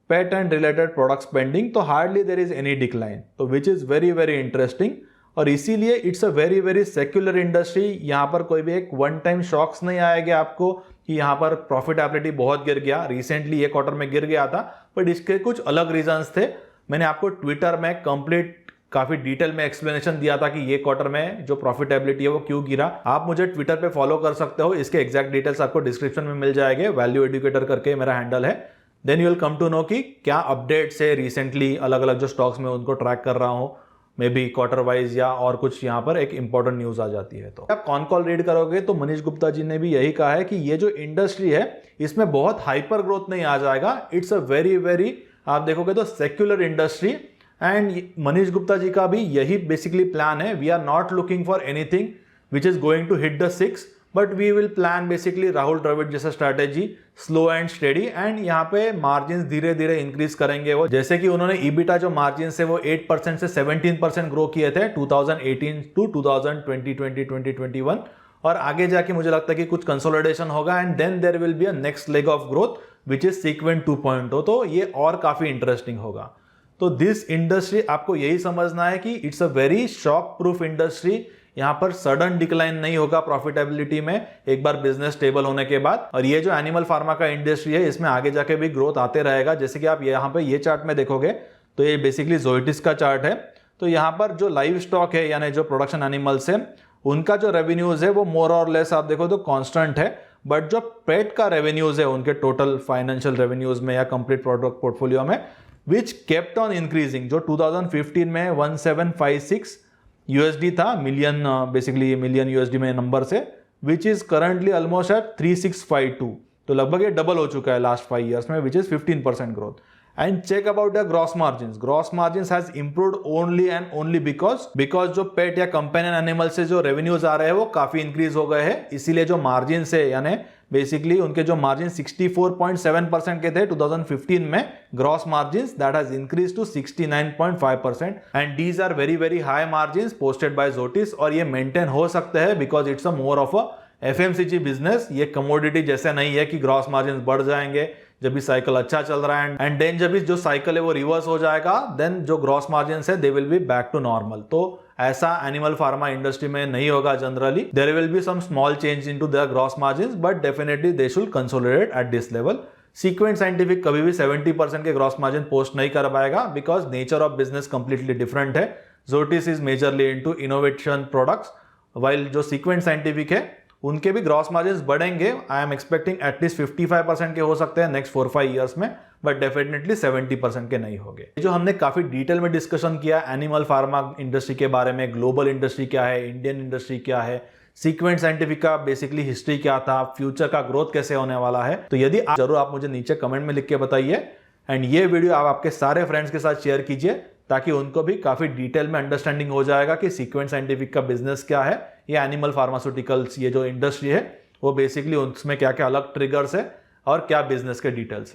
pet and related product spending, तो hardly there is any decline, तो which is very very interesting. और इसीलिए it's a very very secular industry. यहाँ पर कोई भी एक वन टाइम शॉक्स नहीं आएगा आपको कि यहाँ पर प्रॉफिटेबिलिटी बहुत गिर गया। रिसेंटली ये क्वार्टर में गिर गया था, बट इसके कुछ अलग रीजंस थे। मैंने आपको ट्विटर में कंप्लीट काफी डिटेल में एक्सप्लेनेशन दिया था कि ये क्वार्टर में जो प्रॉफिटेबिलिटी है वो क्यों गिरा। आप मुझे ट्विटर पे फॉलो कर सकते हो, इसके एग्जैक्ट डिटेल्स आपको डिस्क्रिप्शन में मिल जाएंगे। वैल्यू एडुकेटर करके मेरा हैंडल है। Then you will come to know कि क्या अपडेट्स है रिसेंटली अलग अलग जो स्टॉक्स में उनको ट्रैक कर रहा हूं, मे बी क्वार्टर वाइज या और कुछ यहाँ पर एक इंपॉर्टेंट न्यूज आ जाती है। तो आप कॉन कॉल रीड करोगे तो मनीष गुप्ता जी ने भी यही कहा है कि ये जो इंडस्ट्री है इसमें बहुत हाइपर ग्रोथ नहीं आ जाएगा। इट्स अ वेरी वेरी, आप देखोगे तो secular industry. And Manish Gupta ji का भी यही बेसिकली प्लान है। We are not looking for anything which is going to hit the 6, but we will plan basically Rahul Dravid जैसा strategy, slow and steady. And यहाँ पे मार्जिन धीरे धीरे इंक्रीज करेंगे वो, जैसे कि उन्होंने ईबिटा जो मार्जिन है वो 8% से 17% ग्रो किए थे 2018 टू 2020-2021। और आगे जाके मुझे लगता है कि कुछ कंसोलिडेशन होगा and then there will be a next leg of growth which is Sequent 2.0। तो ये और काफी इंटरेस्टिंग होगा। तो दिस इंडस्ट्री आपको यही समझना है कि it's a very shock proof industry. यहां पर सडन डिक्लाइन नहीं होगा प्रॉफिटेबिलिटी में एक बार बिजनेस स्टेबल होने के बाद। और ये जो एनिमल फार्मा का इंडस्ट्री है इसमें आगे जाके भी ग्रोथ आते रहेगा। जैसे कि आप यहाँ पे ये चार्ट में देखोगे तो ये बेसिकली जोइटिस का चार्ट है। तो यहाँ पर जो लाइव स्टॉक है यानी जो प्रोडक्शन एनिमल्स है उनका जो रेवेन्यूज है वो मोर और लेस आप देखो तो कांस्टेंट है, बट जो पेट का रेवेन्यूज है उनके टोटल फाइनेंशियल रेवेन्यूज में या कंप्लीट प्रोडक्ट पोर्टफोलियो में which kept on increasing, जो 2015 में 1756 USD था मिलियन, बेसिकली मिलियन USD में नंबर से, which is currently almost at 3652। तो लगभग ये डबल हो चुका है लास्ट 5 years में, which is 15% growth. And check about the gross margin. Gross margin has improved only and only because जो पेट या कंपेनियन एनिमल से जो रेवेन्यूज आ रहे हैं वो काफी इंक्रीज हो गए हैं। इसीलिए जो मार्जिन से यानी बेसिकली उनके जो मार्जिन 64.7% के थे 2015 में, gross margin that has increase to 69.5%। And these are very very high margin posted by जोटिस। और ये मेंटेन हो सकते हैं because it's a more of a FMCG business. ये कमोडिटी जैसे नहीं है कि ग्रॉस मार्जिन बढ़ जाएंगे जब भी साइकिल अच्छा चल रहा है एंड देन जब भी जो साइकिल है वो रिवर्स हो जाएगा देन जो ग्रॉस मार्जिन है they will be back to normal. तो ऐसा एनिमल फार्मा इंडस्ट्री में नहीं होगा generally. There will be some small change into their gross margin, but definitely they should consolidate at this level. Sequent scientific कभी भी 70% के ग्रॉस मार्जिन पोस्ट नहीं कर पाएगा because nature of business completely different है। जोटिस is majorly into innovation products, while जो सीक्वेंट साइंटिफिक है उनके भी ग्रॉस मार्जिन बढ़ेंगे। आई एम एक्सपेक्टिंग एटलीस्ट 55% के हो सकते हैं नेक्स्ट 4-5 ईयर्स में, बट डेफिनेटली 70% के नहीं होंगे। जो हमने काफी डिटेल में डिस्कशन किया एनिमल फार्मा इंडस्ट्री के बारे में, ग्लोबल इंडस्ट्री क्या है, इंडियन इंडस्ट्री क्या है, सीक्वेंट साइंटिफिक का बेसिकली हिस्ट्री क्या था, फ्यूचर का ग्रोथ कैसे होने वाला है, तो यदि आप जरूर आप मुझे नीचे कमेंट में लिख के बताइए। एंड ये वीडियो आप आपके सारे फ्रेंड्स के साथ शेयर कीजिए ताकि उनको भी काफी डिटेल में अंडरस्टैंडिंग हो जाएगा कि सीक्वेंट साइंटिफिक का बिजनेस क्या है, ये एनिमल फार्मास्यूटिकल्स ये जो इंडस्ट्री है वो बेसिकली उसमें क्या क्या अलग ट्रिगर्स है और क्या बिजनेस के डिटेल्स है।